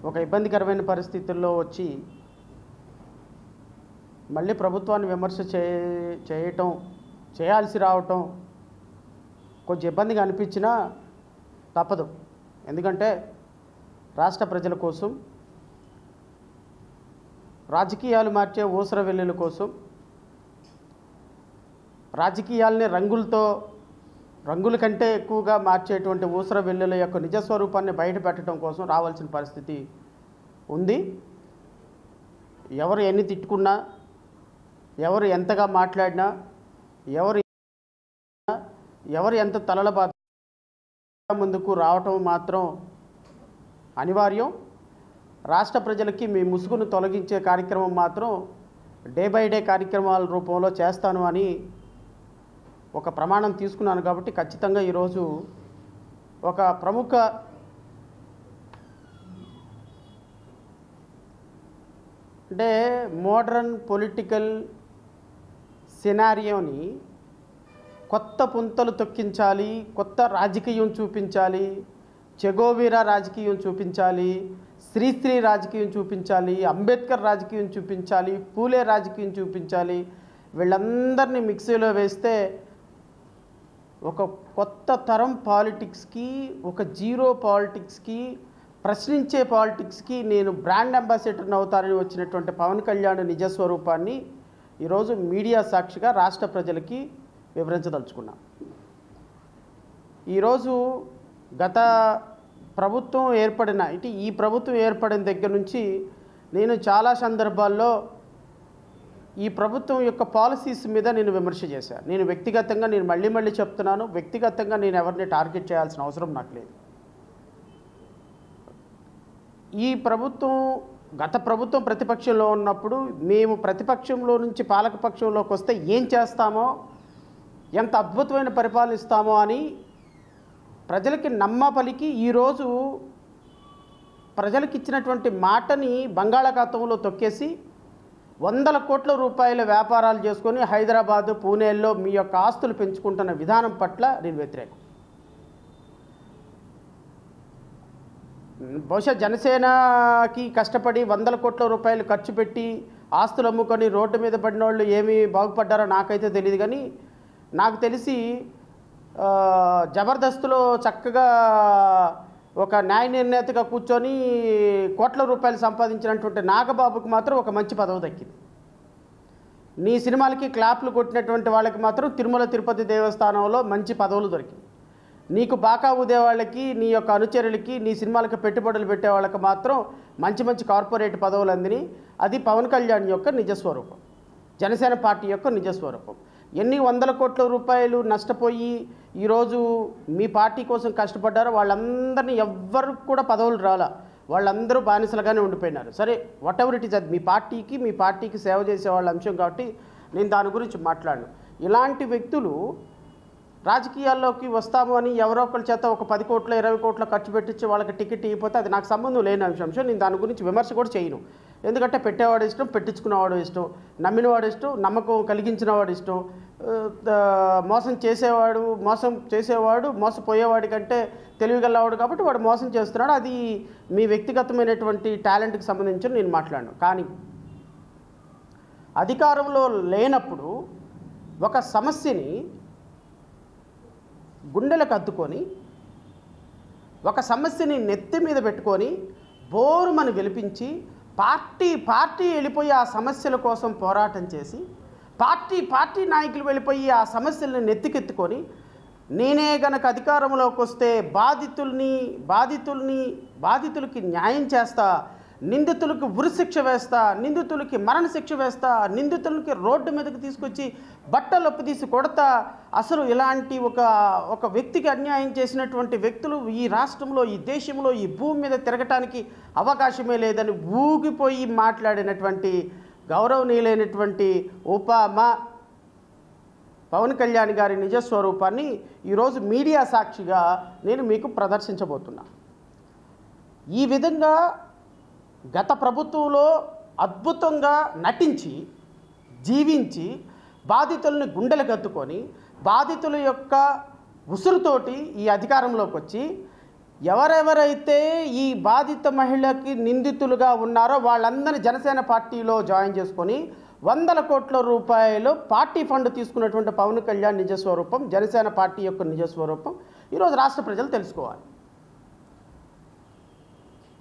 ఒక ఇబ్బందికరమైన పరిస్థితుల్లో వచ్చి మళ్ళీ ప్రభుత్వాన్ని విమర్శ చేయాల్సి రావటం కొంచెం ఇబ్బందిగా అనిపించినా తప్పదు. ఎందుకంటే రాష్ట్ర ప్రజల కోసం, రాజకీయాలు మార్చే ఊసర వెల్లుల కోసం, రాజకీయాల్ని రంగుల కంటే ఎక్కువగా మార్చేటువంటి ఊసర వెల్లుల యొక్క నిజస్వరూపాన్ని బయటపెట్టడం కోసం రావాల్సిన పరిస్థితి ఉంది. ఎవరు ఎన్ని తిట్టుకున్నా, ఎవరు ఎంతగా మాట్లాడినా, ఎవరు ఎంత తలల బాధ ముందుకు రావటం మాత్రం అనివార్యం. రాష్ట్ర ప్రజలకి మీ ముసుగును తొలగించే కార్యక్రమం మాత్రం డే బై డే కార్యక్రమాల రూపంలో చేస్తాను అని ఒక ప్రమాణం తీసుకున్నాను. కాబట్టి ఖచ్చితంగా ఈరోజు ఒక ప్రముఖ అంటే మోడర్న్ పొలిటికల్ సినారియోని కొత్త పుంతలు తొక్కించాలి, కొత్త రాజకీయం చూపించాలి, చెగోవీరా రాజకీయం చూపించాలి, శ్రీశ్రీ రాజకీయం చూపించాలి, అంబేద్కర్ రాజకీయం చూపించాలి, పూలే రాజకీయం చూపించాలి. వీళ్ళందరినీ మిక్సీలో వేస్తే ఒక కొత్త తరం పాలిటిక్స్కి, ఒక జీరో పాలిటిక్స్కి, ప్రశ్నించే పాలిటిక్స్కి నేను బ్రాండ్ అంబాసిడర్ని అవుతానని వచ్చినటువంటి పవన్ కళ్యాణ్ నిజస్వరూపాన్ని ఈరోజు మీడియా సాక్షిగా రాష్ట్ర ప్రజలకి వివరించదలుచుకున్నా. ఈరోజు గత ప్రభుత్వం ఏర్పడిన ఈ ప్రభుత్వం ఏర్పడిన దగ్గర నుంచి నేను చాలా సందర్భాల్లో ఈ ప్రభుత్వం యొక్క పాలసీస్ మీద నేను విమర్శ చేశాను. నేను వ్యక్తిగతంగా మళ్ళీ చెప్తున్నాను, వ్యక్తిగతంగా నేను ఎవరిని టార్గెట్ చేయాల్సిన అవసరం నాకు లేదు. ఈ ప్రభుత్వం గత ప్రభుత్వం ప్రతిపక్షంలో ఉన్నప్పుడు మేము ప్రతిపక్షంలో నుంచి పాలకపక్షంలోకి వస్తే ఏం చేస్తామో, ఎంత అద్భుతమైన పరిపాలన ఇస్తామో అని ప్రజలకి నమ్మపలికి ఈరోజు ప్రజలకు ఇచ్చినటువంటి మాటని బంగాళాఖాతంలో తొక్కేసి 100 కోట్ల రూపాయల వ్యాపారాలు చేసుకొని హైదరాబాదు, పూణేల్లో మీ యొక్క ఆస్తులు పెంచుకుంటున్న విధానం పట్ల నేను వ్యతిరేకం. బహుశా జనసేనకి కష్టపడి 100 కోట్ల రూపాయలు ఖర్చు పెట్టి ఆస్తులు అమ్ముకొని రోడ్డు మీద పడిన వాళ్ళు ఏమి బాగుపడ్డారో నాకైతే తెలియదు. కానీ నాకు తెలిసి జబర్దస్త్లో చక్కగా ఒక న్యాయ నిర్ణేతగా కూర్చొని కోట్ల రూపాయలు సంపాదించినటువంటి నాగబాబుకి మాత్రం ఒక మంచి పదవి దక్కింది. నీ సినిమాలకి క్లాప్లు కొట్టినటువంటి వాళ్ళకి మాత్రం తిరుమల తిరుపతి దేవస్థానంలో మంచి పదవులు దొరికింది. నీకు బాకా ఊదే వాళ్ళకి, నీ యొక్క అనుచరులకి, నీ సినిమాలకు పెట్టుబడులు పెట్టే వాళ్ళకి మాత్రం మంచి కార్పొరేట్ పదవులు అందిని. అది పవన్ కళ్యాణ్ యొక్క నిజస్వరూపం, జనసేన పార్టీ యొక్క నిజస్వరూపం. ఎన్ని 100 కోట్ల రూపాయలు నష్టపోయి ఈరోజు మీ పార్టీ కోసం కష్టపడ్డారో వాళ్ళందరినీ ఎవ్వరికి కూడా పదవులు రాలా, వాళ్ళందరూ బానిసలుగానే ఉండిపోయినారు. సరే, వాట్ ఎవర్ ఇట్ ఈజ్, అది మీ పార్టీకి సేవ చేసే వాళ్ళ అంశం కాబట్టి నేను దాని గురించి మాట్లాడను. ఇలాంటి వ్యక్తులు రాజకీయాల్లోకి వస్తాము అని ఎవరో ఒకరి చేత ఒక 10 కోట్లు 20 కోట్లు ఖర్చు పెట్టించి వాళ్ళకి టికెట్ ఇవ్వకపోతే అది నాకు సంబంధం లేని అంశం. నేను దాని గురించి విమర్శ కూడా చేయను. ఎందుకంటే పెట్టేవాడు ఇష్టం, పెట్టించుకునేవాడు ఇష్టం, నమ్మినవాడు ఇష్టం, నమ్మకం కలిగించినవాడు ఇష్టం. మోసం చేసేవాడు మోసపోయేవాడి కంటే తెలివిగలవాడు కాబట్టి వాడు మోసం చేస్తున్నాడు. అది మీ వ్యక్తిగతమైనటువంటి టాలెంట్కి సంబంధించి నేను మాట్లాడను. కానీ అధికారంలో లేనప్పుడు ఒక సమస్యని గుండెలకు అద్దుకొని, ఒక సమస్యని నెత్తి మీద పెట్టుకొని బోరుమని వెలిపించి పార్టీ వెళ్ళిపోయి ఆ సమస్యల కోసం పోరాటం చేసి, పార్టీ నాయకులు వెళ్ళిపోయి ఆ సమస్యలను నెత్తికెత్తుకొని, నేనే గనక అధికారంలోకి వస్తే బాధితులకి న్యాయం చేస్తా, నిందితులకు ఉరిశిక్ష వేస్తా, నిందితులకి మరణశిక్ష వేస్తా, నిందితులకి రోడ్డు మీదకి తీసుకొచ్చి బట్టలొప్పు తీసి కొడతా. అసలు ఇలాంటి ఒక వ్యక్తికి అన్యాయం చేసినటువంటి వ్యక్తులు ఈ రాష్ట్రంలో, ఈ దేశంలో, ఈ భూమి మీద తిరగటానికి అవకాశమే లేదని ఊగిపోయి మాట్లాడినటువంటి గౌరవనీయులైనటువంటి పవన్ కళ్యాణ్ గారి నిజస్వరూపాన్ని ఈరోజు మీడియా సాక్షిగా నేను మీకు ప్రదర్శించబోతున్నా. ఈ విధంగా గత ప్రభుత్వంలో అద్భుతంగా నటించి, జీవించి, బాధితుల్ని గుండెలు కత్తుకొని, బాధితుల యొక్క ఉసురుతోటి ఈ అధికారంలోకి వచ్చి ఎవరెవరైతే ఈ బాధిత మహిళకి నిందితులుగా ఉన్నారో వాళ్ళందరినీ జనసేన పార్టీలో జాయిన్ చేసుకొని వందల కోట్ల రూపాయలు పార్టీ ఫండ్ తీసుకున్నటువంటి పవన్ కళ్యాణ్ నిజస్వరూపం, జనసేన పార్టీ యొక్క నిజస్వరూపం ఈరోజు రాష్ట్ర ప్రజలు తెలుసుకోవాలి.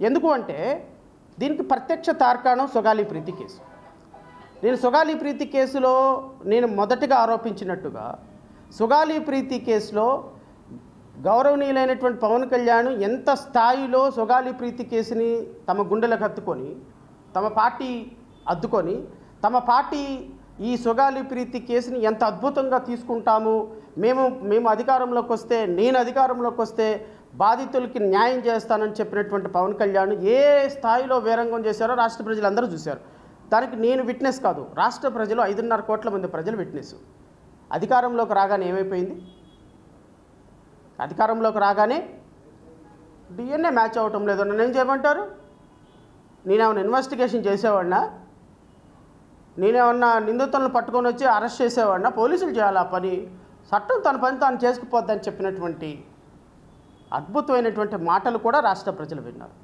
ఎందుకు అంటే దీనికి ప్రత్యక్ష తార్కాణం సుగాలి ప్రీతి కేసు. నేను సుగాలి ప్రీతి కేసులో నేను మొదటగా ఆరోపించినట్టుగా సుగాలి ప్రీతి కేసులో గౌరవనీయులైనటువంటి పవన్ కళ్యాణ్ ఎంత స్థాయిలో సుగాలి ప్రీతి కేసుని తమ గుండెలకు హత్తుకొని తమ పార్టీ అద్దుకొని తమ పార్టీ ఈ సుగాలి ప్రీతి కేసుని ఎంత అద్భుతంగా తీసుకుంటాము, మేము అధికారంలోకి వస్తే, నేను అధికారంలోకి వస్తే బాధితులకి న్యాయం చేస్తానని చెప్పినటువంటి పవన్ కళ్యాణ్ ఏ స్థాయిలో వీరంగం చేశారో రాష్ట్ర ప్రజలందరూ చూశారు. దానికి నేను విట్నెస్ కాదు, రాష్ట్ర ప్రజలు 5.5 కోట్ల మంది ప్రజలు విట్నెస్. అధికారంలోకి రాగానే ఏమైపోయింది? అధికారంలోకి రాగానే డిఎన్ఏ మ్యాచ్ అవ్వటం లేదు. నన్ను ఏం చేయమంటారు? నేనేమన్నా ఇన్వెస్టిగేషన్ చేసేవాడినా? నేనేమన్నా నిందితులను పట్టుకొని వచ్చి అరెస్ట్ చేసేవాడినా? పోలీసులు చేయాలి ఆ పని, చట్టం తన పని తాను చేసుకుపోద్దని చెప్పినటువంటి అద్భుతమైనటువంటి మాటలు కూడా రాష్ట్ర ప్రజలు విన్నారు.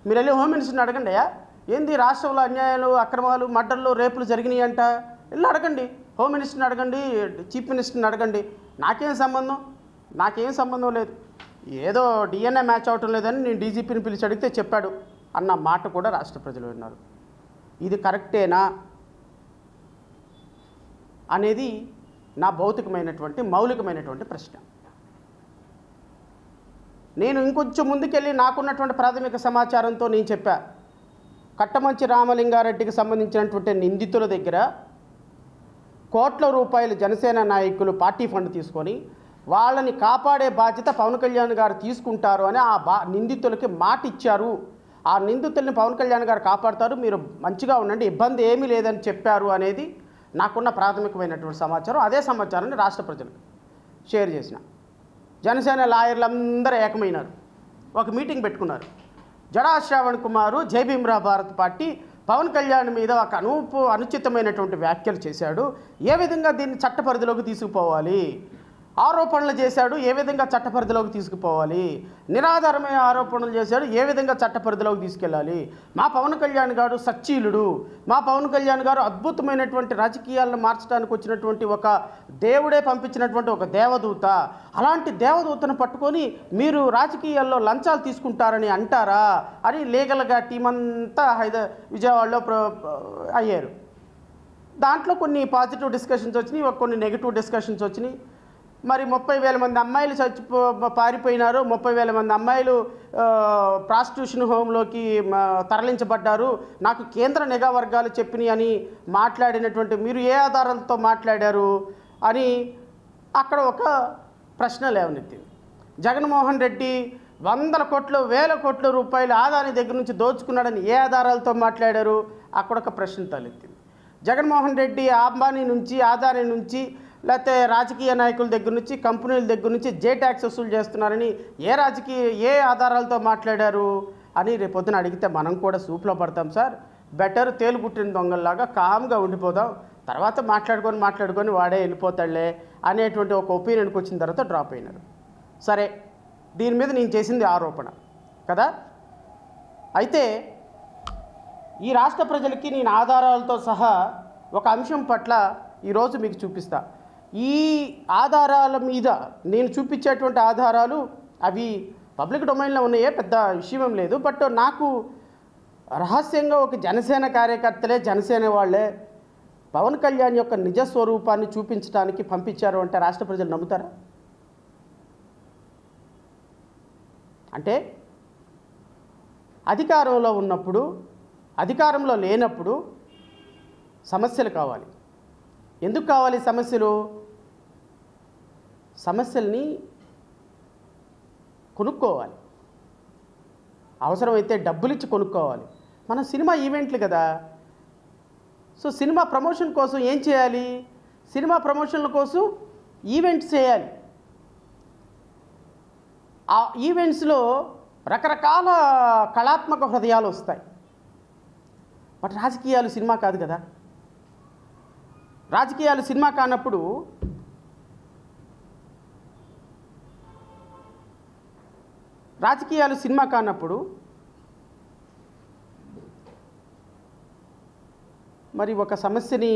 మీరు వెళ్ళి హోమ్ మినిస్టర్ని అడగండి, అయ్యా ఏంది రాష్ట్రంలో అన్యాయాలు, అక్రమాలు, మర్డర్లు, రేపులు జరిగినాయి అంట, వెళ్ళి అడగండి. హోమ్ మినిస్టర్ని అడగండి, చీఫ్ మినిస్టర్ని అడగండి. నాకేం సంబంధం లేదు. ఏదో డిఎన్ఏ మ్యాచ్ అవటం లేదని నేను డీజీపీని పిలిచి అడిగితే చెప్పాడు అన్న మాట కూడా రాష్ట్ర ప్రజలు విన్నారు. ఇది కరెక్టేనా అనేది నా భౌతికమైనటువంటి మౌలికమైనటువంటి ప్రశ్న. నేను ఇంకొంచెం ముందుకెళ్ళి నాకున్నటువంటి ప్రాథమిక సమాచారంతో నేను చెప్పా, కట్టమంచి రామలింగారెడ్డికి సంబంధించినటువంటి నిందితుల దగ్గర కోట్ల రూపాయలు జనసేన నాయకులు పార్టీ ఫండ్ తీసుకొని వాళ్ళని కాపాడే బాధ్యత పవన్ కళ్యాణ్ గారు తీసుకుంటారు అని నిందితులకి మాట ఇచ్చారు. ఆ నిందితుల్ని పవన్ కళ్యాణ్ గారు కాపాడతారు, మీరు మంచిగా ఉండండి, ఇబ్బంది ఏమీ లేదని చెప్పారు అనేది నాకున్న ప్రాథమికమైనటువంటి సమాచారం. అదే సమాచారాన్ని రాష్ట్ర ప్రజలకు షేర్ చేసిన. జనసేన లాయర్లందరూ ఏకమైనారు, ఒక మీటింగ్ పెట్టుకున్నారు. జడా శ్రావణ్ కుమారు జై భీమ్రా భారత్ పార్టీ పవన్ కళ్యాణ్ మీద ఒక అనుచితమైనటువంటి వ్యాఖ్యలు చేశాడు, ఏ విధంగా దీన్ని చట్ట పరిధిలోకి తీసుకుపోవాలి, ఆరోపణలు చేశాడు, ఏ విధంగా చట్ట పరిధిలోకి తీసుకుపోవాలి, నిరాధారమైన ఆరోపణలు చేశాడు, ఏ విధంగా చట్ట పరిధిలోకి తీసుకెళ్ళాలి. మా పవన్ కళ్యాణ్ గారు సచ్చీలుడు, మా పవన్ కళ్యాణ్ గారు అద్భుతమైనటువంటి రాజకీయాలను మార్చడానికి వచ్చినటువంటి ఒక దేవుడే పంపించినటువంటి ఒక దేవదూత, అలాంటి దేవదూతను పట్టుకొని మీరు రాజకీయాల్లో లంచాలు తీసుకుంటారని అంటారా అని లీగల్గా టీం అంతా విజయవాడలో అయ్యారు. దాంట్లో కొన్ని పాజిటివ్ డిస్కషన్స్ వచ్చినాయి, కొన్ని నెగిటివ్ డిస్కషన్స్ వచ్చినాయి. మరి 30,000 మంది అమ్మాయిలు పారిపోయినారు, 30,000 మంది అమ్మాయిలు ప్రాస్టిట్యూషన్ హోమ్లోకి తరలించబడ్డారు, నాకు కేంద్ర నిఘా వర్గాలు చెప్పినాయి అని మాట్లాడినటువంటి మీరు ఏ ఆధారాలతో మాట్లాడారు అని అక్కడ ఒక ప్రశ్న లేవనెత్తింది. జగన్మోహన్ రెడ్డి 100 కోట్లు 1000 కోట్ల రూపాయలు ఆదాని దగ్గర నుంచి దోచుకున్నాడని ఏ ఆధారాలతో మాట్లాడారు, అక్కడ ఒక ప్రశ్న తలెత్తింది. జగన్మోహన్ రెడ్డి అంబానీ నుంచి, ఆదాని నుంచి, లేకపోతే రాజకీయ నాయకుల దగ్గర నుంచి, కంపెనీల దగ్గర నుంచి జే ట్యాక్స్ వసూలు చేస్తున్నారని ఏ ఆధారాలతో మాట్లాడారు అని రేపొద్దున అడిగితే మనం కూడా సూప్లో పడతాం సార్, బెటర్ తేలు పుట్టిన దొంగల్లాగా కామ్గా ఉండిపోదాం, తర్వాత మాట్లాడుకొని వాడే వెళ్ళిపోతాడులే అనేటువంటి ఒక ఒపీనియన్కి వచ్చిన తర్వాత డ్రాప్ అయినారు. సరే, దీని మీద నేను చేసింది ఆరోపణ కదా. అయితే ఈ రాష్ట్ర ప్రజలకి నేను ఆధారాలతో సహా ఒక అంశం పట్ల ఈరోజు మీకు చూపిస్తా. ఈ ఆధారాల మీద నేను చూపించేటువంటి ఆధారాలు అవి పబ్లిక్ డొమైన్లో ఉన్నాయే, పెద్ద విషయం లేదు. బట్ నాకు రహస్యంగా ఒక జనసేన కార్యకర్తలే, జనసేన వాళ్ళే పవన్ కళ్యాణ్ యొక్క నిజస్వరూపాన్ని చూపించడానికి పంపించారు అంటే రాష్ట్ర ప్రజలు నమ్ముతారా? అంటే అధికారంలో ఉన్నప్పుడు, అధికారంలో లేనప్పుడు సమస్యలు కావాలి. ఎందుకు కావాలి సమస్యలు? సమస్యల్ని కొనుక్కోవాలి, అవసరమైతే డబ్బులు ఇచ్చి కొనుక్కోవాలి. మన సినిమా ఈవెంట్లు కదా, సో సినిమా ప్రమోషన్ కోసం ఏం చేయాలి? సినిమా ప్రమోషన్ల కోసం ఈవెంట్స్ చేయాలి. ఆ ఈవెంట్స్లో రకరకాల కళాత్మక హృదయాలు వస్తాయి. బట్ రాజకీయాలు సినిమా కాదు కదా. రాజకీయాలు సినిమా కానప్పుడు రాజకీయాలు సినిమా కానప్పుడు మరి ఒక సమస్యని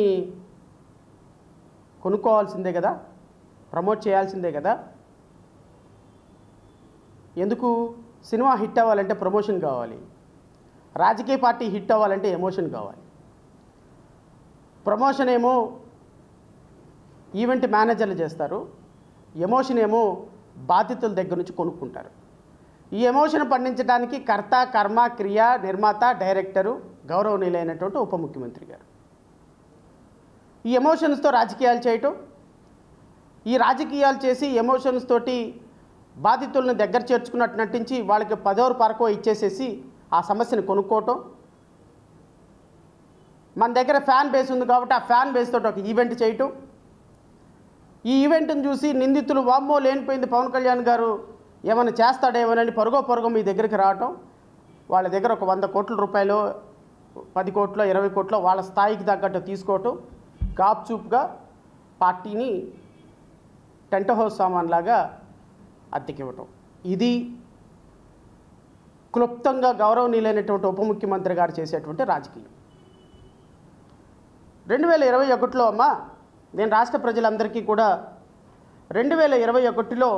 కొనుక్కోవాల్సిందే కదా, ప్రమోట్ చేయాల్సిందే కదా. ఎందుకు? సినిమా హిట్ అవ్వాలంటే ప్రమోషన్ కావాలి, రాజకీయ పార్టీ హిట్ అవ్వాలంటే ఎమోషన్ కావాలి. ప్రమోషన్ ఏమో ఈవెంట్ మేనేజర్లు చేస్తారు, ఎమోషన్ ఏమో బాధితుల దగ్గర నుంచి కొనుక్కుంటారు. ఈ ఎమోషన్ పండించడానికి కర్త, కర్మ, క్రియ, నిర్మాత, డైరెక్టరు గౌరవనీయులైనటువంటి ఉప ముఖ్యమంత్రి గారు. ఈ ఎమోషన్స్తో రాజకీయాలు చేయటం, ఈ రాజకీయాలు చేసి ఎమోషన్స్ తోటి బాధితులను దగ్గర చేర్చుకున్నట్టు నటించి వాళ్ళకి 10 పరకో ఇచ్చేసేసి ఆ సమస్యను కొనుక్కోవటం. మన దగ్గర ఫ్యాన్ బేస్ ఉంది కాబట్టి ఆ ఫ్యాన్ బేస్ తోటి ఒక ఈవెంట్ చేయటం. ఈ ఈవెంట్ని చూసి నిందితులు వామ్మో లేనిపోయింది పవన్ కళ్యాణ్ గారు ఏమైనా చేస్తాడేమోనని పరుగో మీ దగ్గరికి రావటం. వాళ్ళ దగ్గర ఒక 100 కోట్ల రూపాయలు, 10 కోట్లో 20 కోట్లో వాళ్ళ స్థాయికి తగ్గట్టు తీసుకోవటం, గాప్చూప్గా పార్టీని టెంట్ హౌస్ సామాన్లాగా అద్దెకివ్వటం. ఇది క్లుప్తంగా గౌరవనీయులైనటువంటి ఉప ముఖ్యమంత్రి గారు చేసేటువంటి రాజకీయం. 2021లో అమ్మ, నేను రాష్ట్ర ప్రజలందరికీ కూడా 2021లో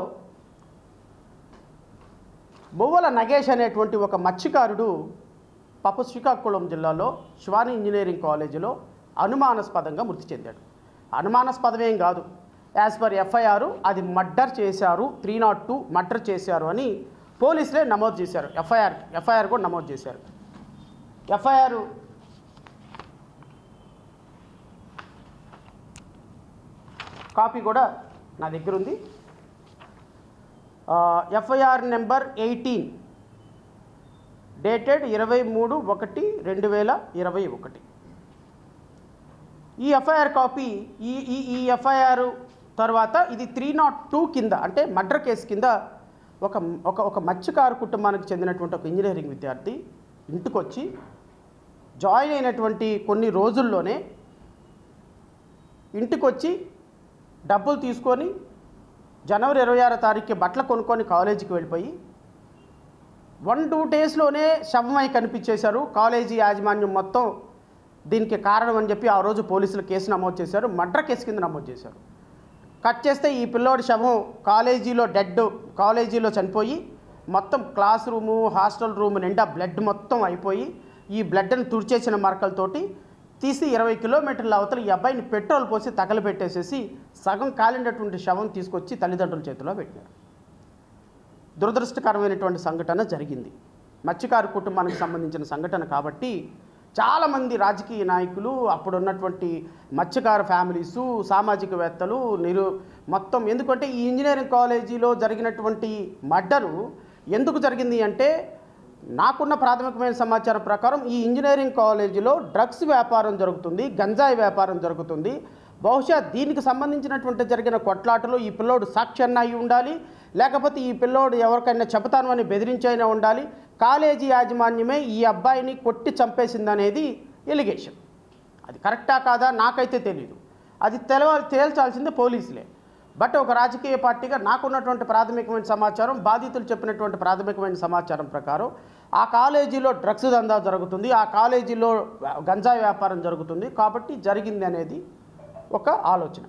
మువ్వల నగేష్ అనేటువంటి ఒక మత్స్యకారుడు శ్రీకాకుళం జిల్లాలో శివాని ఇంజనీరింగ్ కాలేజీలో అనుమానాస్పదంగా మృతి చెందాడు. అనుమానాస్పదమేం కాదు, యాజ్ పర్ ఎఫ్ఐఆర్ అది మర్డర్ చేశారు, 302 మర్డర్ చేశారు అని పోలీసులే నమోదు చేశారు. ఎఫ్ఐఆర్ కూడా నమోదు చేశారు. ఎఫ్ఐఆర్ కాపీ కూడా నా దగ్గర ఉంది. FIR number 18 dated 23/1/2021. ఈ ఎఫ్ఐఆర్ కాపీ ఈ ఎఫ్ఐఆర్ తర్వాత ఇది 302 కింద, అంటే మర్డర్ కేసు కింద ఒక మత్స్యకారు కుటుంబానికి చెందినటువంటి ఒక ఇంజనీరింగ్ విద్యార్థి ఇంటికొచ్చి జాయిన్ అయినటువంటి కొన్ని రోజుల్లోనే ఇంటికొచ్చి డబ్బులు తీసుకొని జనవరి 26వ తారీఖుకి బట్టలు కొనుక్కొని కాలేజీకి వెళ్ళిపోయి 1-2 డేస్లోనే శవమై కనిపించేశారు. కాలేజీ యాజమాన్యం మొత్తం దీనికి కారణం అని చెప్పి ఆ రోజు పోలీసులు కేసు నమోదు చేశారు, మర్డర్ కేసు కింద నమోదు చేశారు. కట్ చేస్తే ఈ పిల్లోడి శవం కాలేజీలో చనిపోయి మొత్తం క్లాస్ రూము, హాస్టల్ రూమ్ నిండా బ్లడ్ మొత్తం అయిపోయి, ఈ బ్లడ్ని తుడిచేసిన మరకలతోటి తీసి 20 కిలోమీటర్ల అవతల ఈ అబ్బాయిని పెట్రోల్ పోసి తగలబెట్టేసేసి సగం కాలినటువంటి శవం తీసుకొచ్చి తల్లిదండ్రుల చేతిలో పెట్టారు. దురదృష్టకరమైనటువంటి సంఘటన జరిగింది, మత్స్యకారు కుటుంబానికి సంబంధించిన సంఘటన. కాబట్టి చాలామంది రాజకీయ నాయకులు, అప్పుడున్నటువంటి మత్స్యకారు ఫ్యామిలీసు, సామాజికవేత్తలు మొత్తం, ఎందుకంటే ఈ ఇంజనీరింగ్ కాలేజీలో జరిగినటువంటి మర్డరు ఎందుకు జరిగింది అంటే, నాకున్న ప్రాథమికమైన సమాచారం ప్రకారం ఈ ఇంజనీరింగ్ కాలేజీలో డ్రగ్స్ వ్యాపారం జరుగుతుంది, గంజాయి వ్యాపారం జరుగుతుంది. బహుశా దీనికి సంబంధించినటువంటి జరిగిన కొట్లాటలో ఈ పిల్లోడు సాక్ష్యాన్ని అయి ఉండాలి, లేకపోతే ఈ పిల్లోడు ఎవరికైనా చెబుతాను అని బెదిరించైనా ఉండాలి. కాలేజీ యాజమాన్యమే ఈ అబ్బాయిని కొట్టి చంపేసిందనేది ఎలిగేషన్. అది కరెక్టా కాదా నాకైతే తెలీదు, అది తేల్చాల్సిందే పోలీసులే. బట్ ఒక రాజకీయ పార్టీగా నాకున్నటువంటి ప్రాథమికమైన సమాచారం, బాధితులు చెప్పినటువంటి ప్రాథమికమైన సమాచారం ప్రకారం ఆ కాలేజీలో డ్రగ్స్ దందా జరుగుతుంది, ఆ కాలేజీలో గంజాయి వ్యాపారం జరుగుతుంది, కాబట్టి జరిగింది అనేది ఒక ఆలోచన.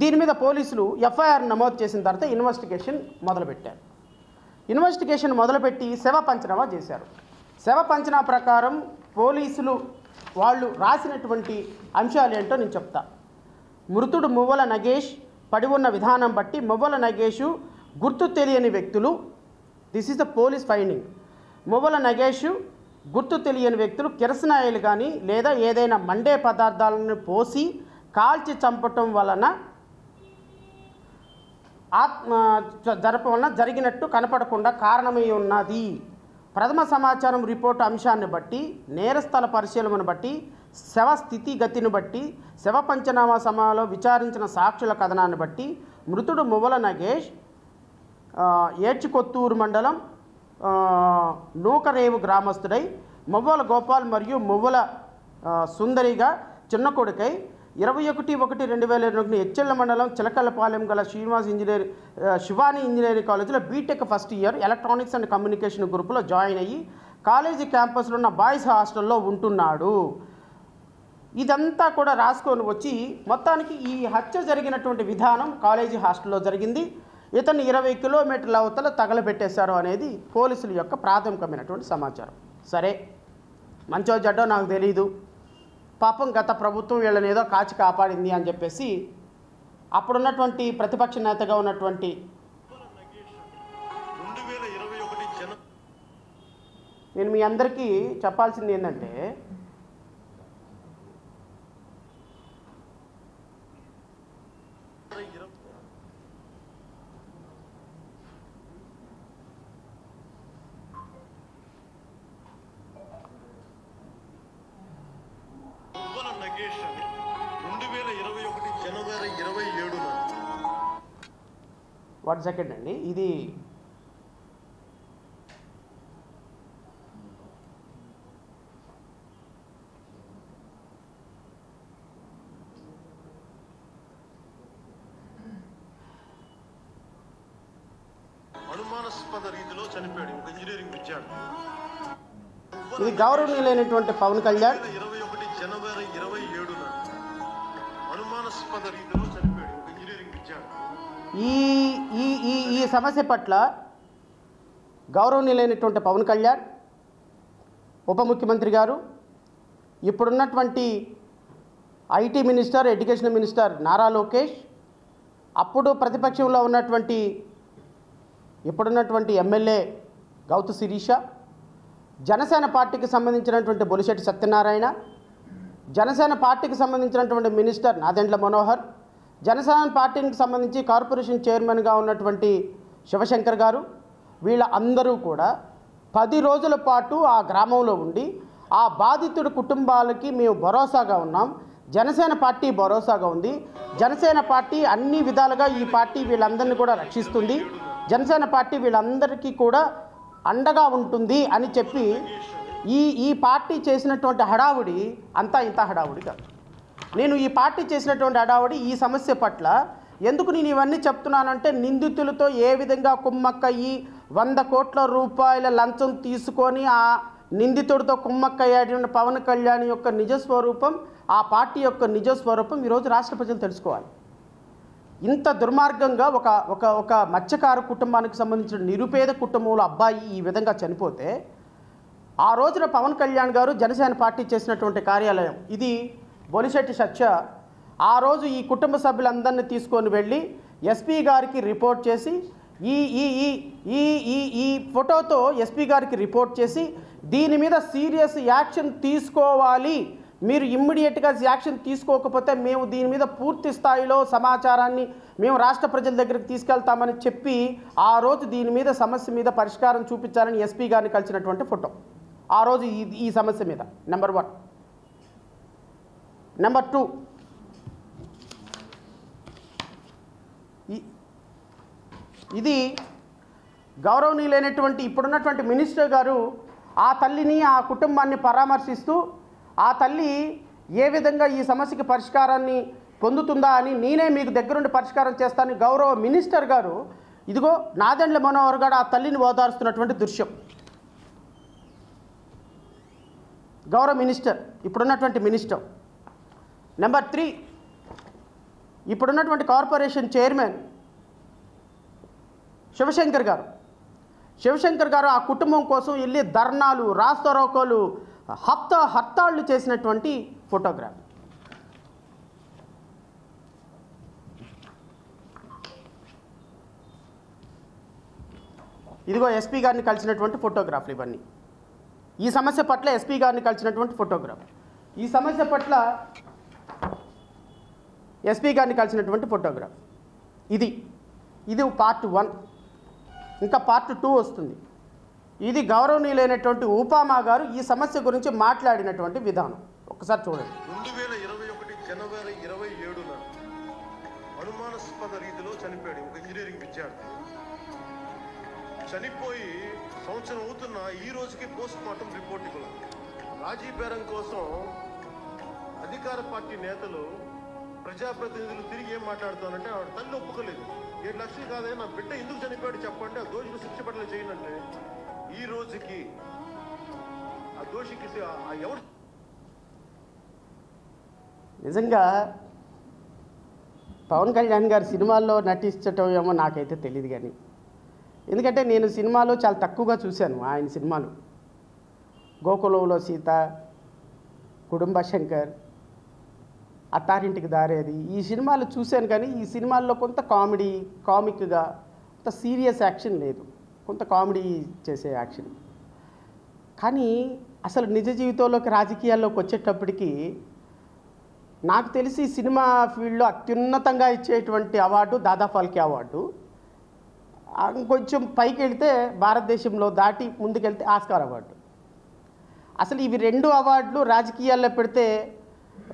దీని మీద పోలీసులు ఎఫ్ఐఆర్ నమోదు చేసిన తర్వాత ఇన్వెస్టిగేషన్ మొదలుపెట్టారు. ఇన్వెస్టిగేషన్ మొదలుపెట్టి శవ పంచనామా చేశారు. శవ పంచనామా ప్రకారం పోలీసులు వాళ్ళు రాసినటువంటి అంశాలు ఏంటో నేను చెప్తా. మృతుడు మువ్వల నగేష్ పడి ఉన్న విధానం బట్టి మువ్వల నగేషు గుర్తు తెలియని వ్యక్తులు, this is the police finding, Muvvala Nagesh గుర్తు తెలియని వ్యక్తులు కిరసనాయిలు కానీ లేదా ఏదైనా మండే పదార్థాలను పోసి కాల్చి చంపటం వలన జరిగినట్టు కనపడకుండా కారణమై ఉన్నది. ప్రథమ సమాచారం రిపోర్టు అంశాన్ని బట్టి, నేరస్థల పరిశీలనను బట్టి, శవ స్థితిగతిని బట్టి, శవ పంచనామా సమయంలో విచారించిన సాక్షుల కథనాన్ని బట్టి మృతుడు మువ్వల నగేష్ ఏడ్చికొత్తూరు మండలం నూకరేవు గ్రామస్తుడై మువ్వల గోపాల్ మరియు మువ్వల సుందరిగా చిన్న కొడుకై 21/1/2021 ఎచ్చెళ్ల మండలం చిలకలపాలెం గల శివాని ఇంజనీరింగ్ కాలేజీలో BTech first year electronics and communication గ్రూపులో జాయిన్ అయ్యి కాలేజీ క్యాంపస్లో ఉన్న బాయ్స్ హాస్టల్లో ఉంటున్నాడు. ఇదంతా కూడా రాసుకొని వచ్చి మొత్తానికి ఈ హత్య జరిగినటువంటి విధానం కాలేజీ హాస్టల్లో జరిగింది. ఇతన్ని 20 కిలోమీటర్ల అవతల తగలబెట్టేశారు అనేది పోలీసుల యొక్క ప్రాథమికమైనటువంటి సమాచారం. సరే, మంచో చెడ్డో నాకు తెలీదు, పాపం గత ప్రభుత్వం వీళ్ళని ఏదో కాచి కాపాడింది అని చెప్పేసి అప్పుడున్నటువంటి ప్రతిపక్ష నేతగా ఉన్నటువంటి నేను మీ అందరికీ చెప్పాల్సింది ఏంటంటే, జనవరి 27 1 సెకండ్ అండి, ఇది అనుమానాస్పద రీతిలో చనిపోయాడు ఒక ఇంజనీరింగ్ విద్యార్థి. ఇది గౌరవనీయులైనటువంటి పవన్ కళ్యాణ్ 21 జనవరి 27 అనుమానాస్పద రీతిలో చనిపోయాడు ఒక ఇంజనీరింగ్ విద్యార్థి. ఈ సమస్య పట్ల గౌరవనీయులైనటువంటి పవన్ కళ్యాణ్, ఉప ముఖ్యమంత్రి గారు, ఇప్పుడున్నటువంటి IT minister, education minister Nara Lokesh, అప్పుడు ప్రతిపక్షంలో ఉన్నటువంటి ఇప్పుడున్నటువంటి ఎమ్మెల్యే గౌతు శిరీష, జనసేన పార్టీకి సంబంధించినటువంటి బొలిశెట్టి సత్యనారాయణ, జనసేన పార్టీకి సంబంధించినటువంటి మినిస్టర్ నాదెండ్ల మనోహర్, జనసేన పార్టీకి సంబంధించి కార్పొరేషన్ చైర్మన్గా ఉన్నటువంటి శివశంకర్ గారు, వీళ్ళ అందరూ కూడా 10 రోజుల పాటు ఆ గ్రామంలో ఉండి ఆ బాధితుడి కుటుంబాలకి మేము భరోసాగా ఉన్నాం. జనసేన పార్టీ భరోసాగా ఉంది. జనసేన పార్టీ అన్ని విధాలుగా ఈ పార్టీ వీళ్ళందరినీ కూడా రక్షిస్తుంది. జనసేన పార్టీ వీళ్ళందరికీ కూడా అండగా ఉంటుంది అని చెప్పి ఈ పార్టీ చేసినటువంటి హడావుడి అంతా ఇంత హడావుడి కాదు. నేను ఈ పార్టీ చేసినటువంటి హడావుడి ఈ సమస్య పట్ల ఎందుకు నేను ఇవన్నీ చెప్తున్నానంటే, నిందితులతో ఏ విధంగా కుమ్మక్కయ్యి 100 కోట్ల రూపాయల లంచం తీసుకొని ఆ నిందితుడితో కుమ్మక్కయ్యాడిన పవన్ కళ్యాణ్ యొక్క నిజస్వరూపం, ఆ పార్టీ యొక్క నిజస్వరూపం ఈరోజు రాష్ట్ర ప్రజలు తెలుసుకోవాలి. ఇంత దుర్మార్గంగా ఒక మత్స్యకారు కుటుంబానికి సంబంధించిన నిరుపేద కుటుంబంలో అబ్బాయి ఈ విధంగా చనిపోతే, ఆ రోజున పవన్ కళ్యాణ్ గారు జనసేన పార్టీ చేసినటువంటి కార్యాలయం ఇది బొలిశెట్టి సత్య ఆ రోజు ఈ కుటుంబ సభ్యులందరినీ తీసుకొని వెళ్ళి ఎస్పీ గారికి రిపోర్ట్ చేసి ఈ ఫోటోతో ఎస్పీ గారికి రిపోర్ట్ చేసి దీని మీద సీరియస్ యాక్షన్ తీసుకోవాలి, మీరు ఇమ్మీడియట్గా యాక్షన్ తీసుకోకపోతే మేము దీని మీద పూర్తి స్థాయిలో సమాచారాన్ని మేము రాష్ట్ర ప్రజల దగ్గరికి తీసుకెళ్తామని చెప్పి ఆ రోజు దీని మీద సమస్య మీద పరిష్కారం చూపించాలని ఎస్పీ గారిని కలిసినటువంటి ఫోటో ఆ రోజు ఈ సమస్య మీద. నెంబర్ 1. నెంబర్ 2, ఇది గౌరవనీయులైనటువంటి ఇప్పుడున్నటువంటి మినిస్టర్ గారు ఆ తల్లిని ఆ కుటుంబాన్ని పరామర్శిస్తూ ఆ తల్లి ఏ విధంగా ఈ సమస్యకి పరిష్కారాన్ని పొందుతుందా అని నేనే మీకు దగ్గరుండి పరిష్కారం చేస్తానని గౌరవ మినిస్టర్ గారు ఇదిగో నాదెండ్ల మనోహర్ గారు ఆ తల్లిని ఓదారుస్తున్నటువంటి దృశ్యం. గౌరవ మినిస్టర్, ఇప్పుడున్నటువంటి మినిస్టర్. నెంబర్ 3, ఇప్పుడున్నటువంటి కార్పొరేషన్ చైర్మన్ శివశంకర్ గారు ఆ కుటుంబం కోసం వెళ్ళి ధర్నాలు, రాస్తారోకోలు, హర్తాళ్ళు చేసినటువంటి ఫోటోగ్రాఫ్. ఇదిగో ఎస్పీ గారిని కలిసినటువంటి ఫోటోగ్రాఫ్లు ఇవన్నీ. ఈ సమస్య పట్ల ఎస్పీ గారిని కలిసినటువంటి ఫోటోగ్రాఫ్, ఈ సమస్య పట్ల ఎస్పీ గారిని కలిసినటువంటి ఫోటోగ్రాఫ్. ఇది పార్ట్ 1. ఇంకా పార్ట్ 2 వస్తుంది. ఇది గౌరవనీయులైనటువంటి ఉపామా గారు ఈ సమస్య గురించి మాట్లాడినటువంటి విధానం ఒకసారి చూడండి. 2021 జనవరి 27 అనుమానాస్పద రీతిలో చనిపోయాడు ఒక ఇంజనీరింగ్ విద్యార్థి. చనిపోయి సంవత్సరం అవుతున్న ఈ రోజుకి పోస్ట్ మార్టం రిపోర్ట్ ఇవ్వాలి. రాజీ బేరం కోసం అధికార పార్టీ నేతలు ప్రజాప్రతినిధులు తిరిగి ఏం మాట్లాడుతానంటే ఆవిడ తల్లి ఒప్పుకోలేదు. 7 లక్షలు కాదే, నా బిడ్డ ఎందుకు చనిపోయాడు చెప్పండి, ఆ దోషులు శిక్ష పడలే చేయనంటే ఈ రోజుకి ఆ దోషికి ఎవరు నిజంగా పవన్ కళ్యాణ్ గారు సినిమాల్లో నటించటం ఏమో నాకైతే తెలియదు, కానీ ఎందుకంటే నేను సినిమాలో చాలా తక్కువగా చూశాను ఆయన సినిమాలు. గోకులంలో సీత, కుటుంబ శంకర్, అత్తారింటికి దారేది, ఈ సినిమాలు చూశాను. కానీ ఈ సినిమాల్లో కొంత కామిక్గా, కొంత సీరియస్ యాక్షన్ లేదు, కొంత కామెడీ చేసే యాక్షన్. కానీ అసలు నిజ జీవితంలోకి, రాజకీయాల్లోకి వచ్చేటప్పటికి నాకు తెలిసి సినిమా ఫీల్డ్లో అత్యున్నతంగా ఇచ్చేటువంటి అవార్డు దాదా ఫాల్కే అవార్డు. కొంచెం పైకి వెళ్తే భారతదేశంలో దాటి ముందుకెళ్తే ఆస్కార్ అవార్డు. అసలు ఇవి 2 అవార్డులు రాజకీయాల్లో పెడితే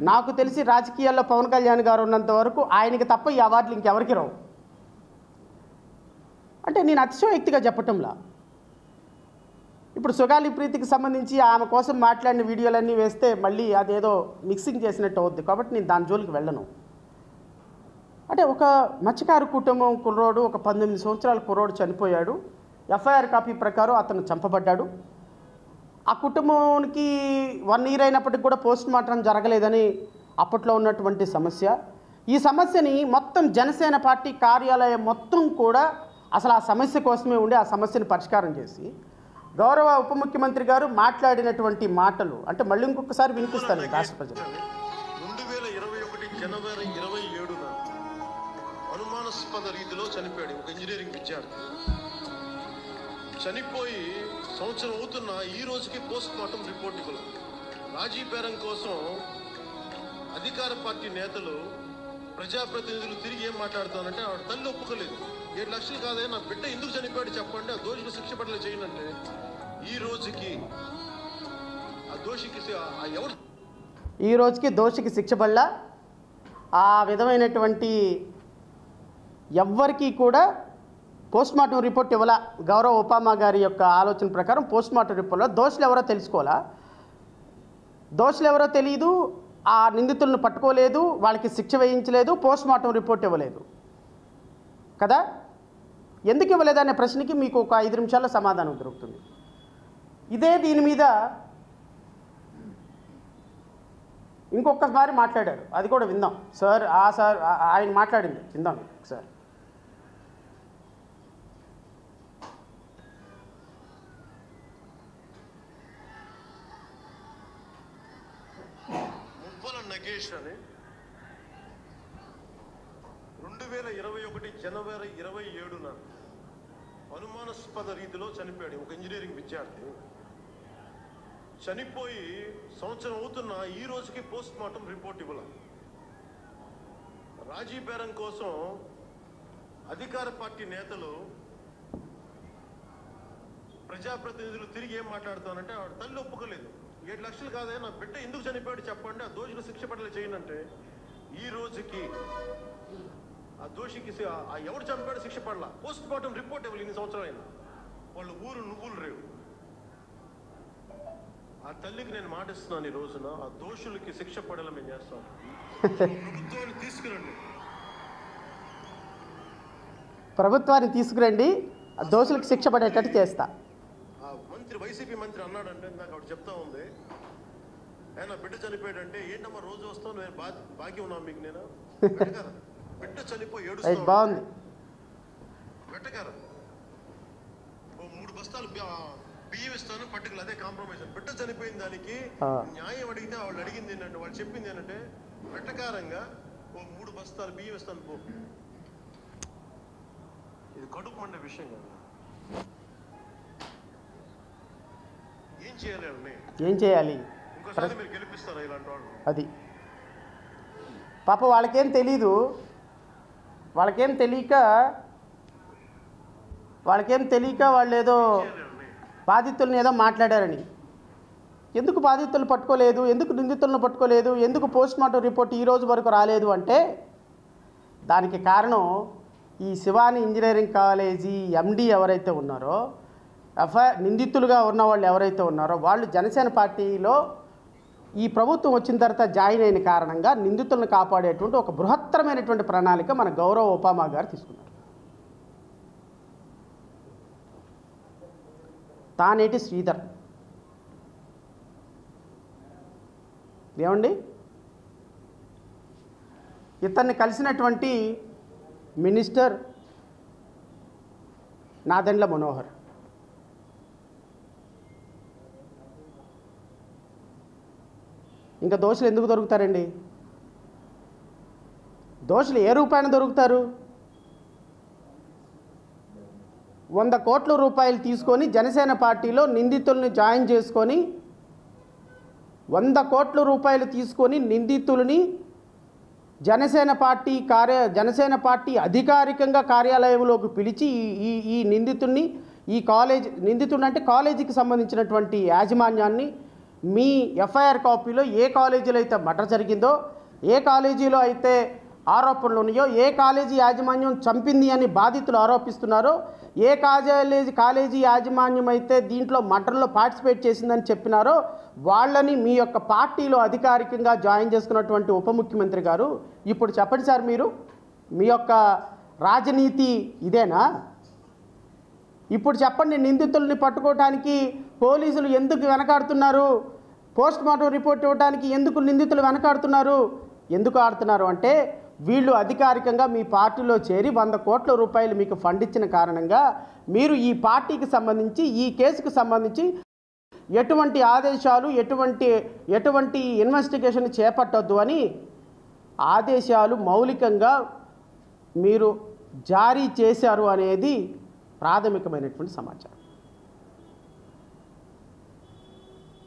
నాకు తెలిసి రాజకీయాల్లో పవన్ కళ్యాణ్ గారు ఉన్నంత వరకు ఆయనకి తప్ప ఈ అవార్డులు ఇంకెవరికి రావు. అంటే నేను అతిశయోక్తిగా చెప్పటంలా. ఇప్పుడు సుగాలి ప్రీతికి సంబంధించి ఆమె కోసం మాట్లాడిన వీడియోలన్నీ వేస్తే మళ్ళీ అదేదో మిక్సింగ్ చేసినట్టు అవుద్ది, కాబట్టి నేను దాని జోలికి వెళ్ళను. అంటే ఒక మత్స్యకారు కుటుంబం కుర్రోడు, ఒక 19 సంవత్సరాల కుర్రోడు చనిపోయాడు. ఎఫ్ఐఆర్ కాపీ ప్రకారం అతను చంపబడ్డాడు. ఆ కుటుంబానికి 1 ఇయర్ అయినప్పటికీ కూడా పోస్ట్ మార్టం జరగలేదని అప్పట్లో ఉన్నటువంటి సమస్య. ఈ సమస్యని మొత్తం జనసేన పార్టీ కార్యాలయం మొత్తం కూడా అసలు ఆ సమస్య కోసమే ఉండి ఆ సమస్యను పరిష్కారం చేసి గౌరవ ఉప ముఖ్యమంత్రి గారు మాట్లాడినటువంటి మాటలు అంటే మళ్ళీ ఇంకొకసారి వినిపిస్తాను రాష్ట్ర ప్రజలు. 2021 జనవరి 27న అనుమానాస్పద రీతిలో చనిపోయాడు ఒక ఇంజనీరింగ్ విద్యార్థి. చనిపోయి సంవత్సరం అవుతున్న ఈ రోజుకి పోస్ట్ మార్టం రిపోర్ట్ ఇవ్వలేదు. రాజీ బేరం కోసం అధికార పార్టీ నేతలు, ప్రజాప్రతినిధులు తిరిగి ఏం మాట్లాడుతానంటే ఆవిడ తల్లి ఒప్పుకోలేదు. 7 లక్షలు కాదే, నా బిడ్డ ఎందుకు చనిపోయాడు చెప్పండి, ఆ దోషులు శిక్ష పడలే చేయనంటే ఈ రోజుకి ఆ దోషికి ఎవరు ఈ రోజుకి దోషికి శిక్ష పడలా. ఆ విధమైనటువంటి ఎవ్వరికీ కూడా పోస్ట్ మార్టం రిపోర్ట్ ఇవ్వాల. గౌరవ ఒబామా గారి యొక్క ఆలోచన ప్రకారం పోస్ట్ మార్టం రిపోర్ట్లో దోషులు ఎవరో తెలుసుకోవాలా, దోషులు ఎవరో తెలియదు, ఆ నిందితులను పట్టుకోలేదు, వాళ్ళకి శిక్ష వేయించలేదు, పోస్ట్ మార్టం రిపోర్ట్ ఇవ్వలేదు కదా. ఎందుకు ఇవ్వలేదనే ప్రశ్నకి మీకు ఒక 5 నిమిషాల్లో సమాధానం దొరుకుతుంది. ఇదే దీని మీద ఇంకొకసారి మాట్లాడారు, అది కూడా విందాం సార్. సార్ ఆయన మాట్లాడింది విందాం సార్. మువ్వల నగేష్ అని 2021 జనవరి 27న అనుమానాస్పద రీతిలో చనిపోయాడు ఒక ఇంజనీరింగ్ విద్యార్థి. చనిపోయి సంవత్సరం అవుతున్న ఈ రోజుకి పోస్ట్ మార్టం రిపోర్ట్ ఇవ్వలేదు. రాజీ బేరం కోసం అధికార పార్టీ నేతలు, ప్రజాప్రతినిధులు తిరిగి ఏం మాట్లాడుతానంటే ఆవిడ తల్లి ఒప్పుకోలేదు. 7 లక్షలు కాదే, నా బిడ్డ ఎందుకు చనిపోయాడు చెప్పండి, ఆ దోషులు శిక్ష పడలే చేయనంటే ఈ రోజుకి ఆ దోషికి ఎవరు చంపాడు శిక్ష పడలా. పోస్ట్ మార్టం రిపోర్ట్ ఇవ్వాలి. 2 సంవత్సరాలు అయినా వాళ్ళ ఊరు నువ్వులు రేవు. ఆ తల్లికి నేను మాటిస్తున్నాను, ఈ రోజున ఆ దోషులకి శిక్ష పడేలా మేము చేస్తాం. ప్రభుత్వాన్ని తీసుకురండి, ప్రభుత్వాన్ని తీసుకురండి, ఆ దోషులకు శిక్ష పడేటట్టు చేస్తా. ఆ మంత్రి, వైసీపీ మంత్రి అన్నాడంటే నాకు ఆవిడ చెప్తా ఉంది, ఆయన బిడ్డ చనిపోయాడంటే ఏంటమ్మా రోజు వస్తావు, నేను బాకీ ఉన్నాను మీకు, నేను పెట్టగారా బిడ్డ చనిపోయి ఏడుస్తా బాగుంది పెట్టగారా, ఓ 3 బస్తాలు బియ్యం ఇస్తాను పట్టుకులు, అదే కాంప్రమైజ్. బిడ్డ చనిపోయిన దానికి న్యాయం అడిగితే వాళ్ళు అడిగింది ఏంటంటే, వాళ్ళు చెప్పింది ఏంటంటే వెట్టకారంగా ఓ 3 బస్తాలు బియ్యం ఇస్తాను పో. ఇది కడుపు మండే విషయం కదా. ఏం చేయాలి అండి, ఏం చేయాలి? ఇంకోసారి మీరు గెలిపిస్తారా ఇలాంటి వాళ్ళు? అది పాప వాళ్ళకేం తెలీదు, వాళ్ళకేం తెలియక వాళ్ళు ఏదో బాధితులను ఏదో మాట్లాడారని. ఎందుకు బాధితులను పట్టుకోలేదు, ఎందుకు నిందితులను పట్టుకోలేదు, ఎందుకు పోస్ట్ మార్టం రిపోర్ట్ ఈ రోజు వరకు రాలేదు అంటే దానికి కారణం ఈ శివాని ఇంజనీరింగ్ కాలేజీ ఎండి ఎవరైతే ఉన్నారో, నిందితులుగా ఉన్న వాళ్ళు ఎవరైతే ఉన్నారో వాళ్ళు జనసేన పార్టీలో ఈ ప్రభుత్వం వచ్చిన తర్వాత జాయిన్ అయిన కారణంగా నిందితులను కాపాడేటువంటి ఒక బృహత్తరమైనటువంటి ప్రణాళిక మన గౌరవ ఒబామా గారు తీసుకున్నారు. తానేటి శ్రీధర్ ఏమండి, ఇతన్ని కలిసినటువంటి మినిస్టర్ నాదెండ్ల మనోహర్. ఇంకా దోషులు ఎందుకు దొరుకుతారండి? దోషులు ఏ రూపాయన దొరుకుతారు? 100 కోట్ల రూపాయలు తీసుకొని జనసేన పార్టీలో నిందితుల్ని జాయిన్ చేసుకొని 100 కోట్ల రూపాయలు తీసుకొని నిందితులని జనసేన పార్టీ అధికారికంగా కార్యాలయంలోకి పిలిచి ఈ నిందితుడిని నిందితుడు అంటే కాలేజీకి సంబంధించినటువంటి యాజమాన్యాన్ని మీ ఎఫ్ఐఆర్ కాపీలో ఏ కాలేజీలో అయితే మర్డర్ జరిగిందో, ఏ కాలేజీలో అయితే ఆరోపణలు ఉన్నాయో, ఏ కాలేజీ యాజమాన్యం చంపింది అని బాధితులు ఆరోపిస్తున్నారో, ఏ కాలేజీ యాజమాన్యం అయితే దీంట్లో మర్డర్లో పార్టిసిపేట్ చేసిందని చెప్పినారో వాళ్ళని మీ యొక్క పార్టీలో అధికారికంగా జాయిన్ చేసుకున్నటువంటి ఉప ముఖ్యమంత్రి గారు ఇప్పుడు చెప్పండి సార్, మీరు మీ యొక్క రాజనీతి ఇదేనా? ఇప్పుడు చెప్పండి, నిందితుల్ని పట్టుకోవటానికి పోలీసులు ఎందుకు వెనకాడుతున్నారు? పోస్ట్ మార్టం రిపోర్ట్ ఇవ్వడానికి ఎందుకు నిందితులు వెనకాడుతున్నారు? ఎందుకు ఆడుతున్నారు అంటే వీళ్ళు అధికారికంగా మీ పార్టీలో చేరి 100 కోట్ల రూపాయలు మీకు ఫండ్ ఇచ్చిన కారణంగా మీరు ఈ పార్టీకి సంబంధించి ఈ కేసుకు సంబంధించి ఎటువంటి ఆదేశాలు ఎటువంటి ఇన్వెస్టిగేషన్ చేపట్టొద్దు అని ఆదేశాలు మౌలికంగా మీరు జారీ చేశారు అనేది ప్రాథమికమైనటువంటి సమాచారం.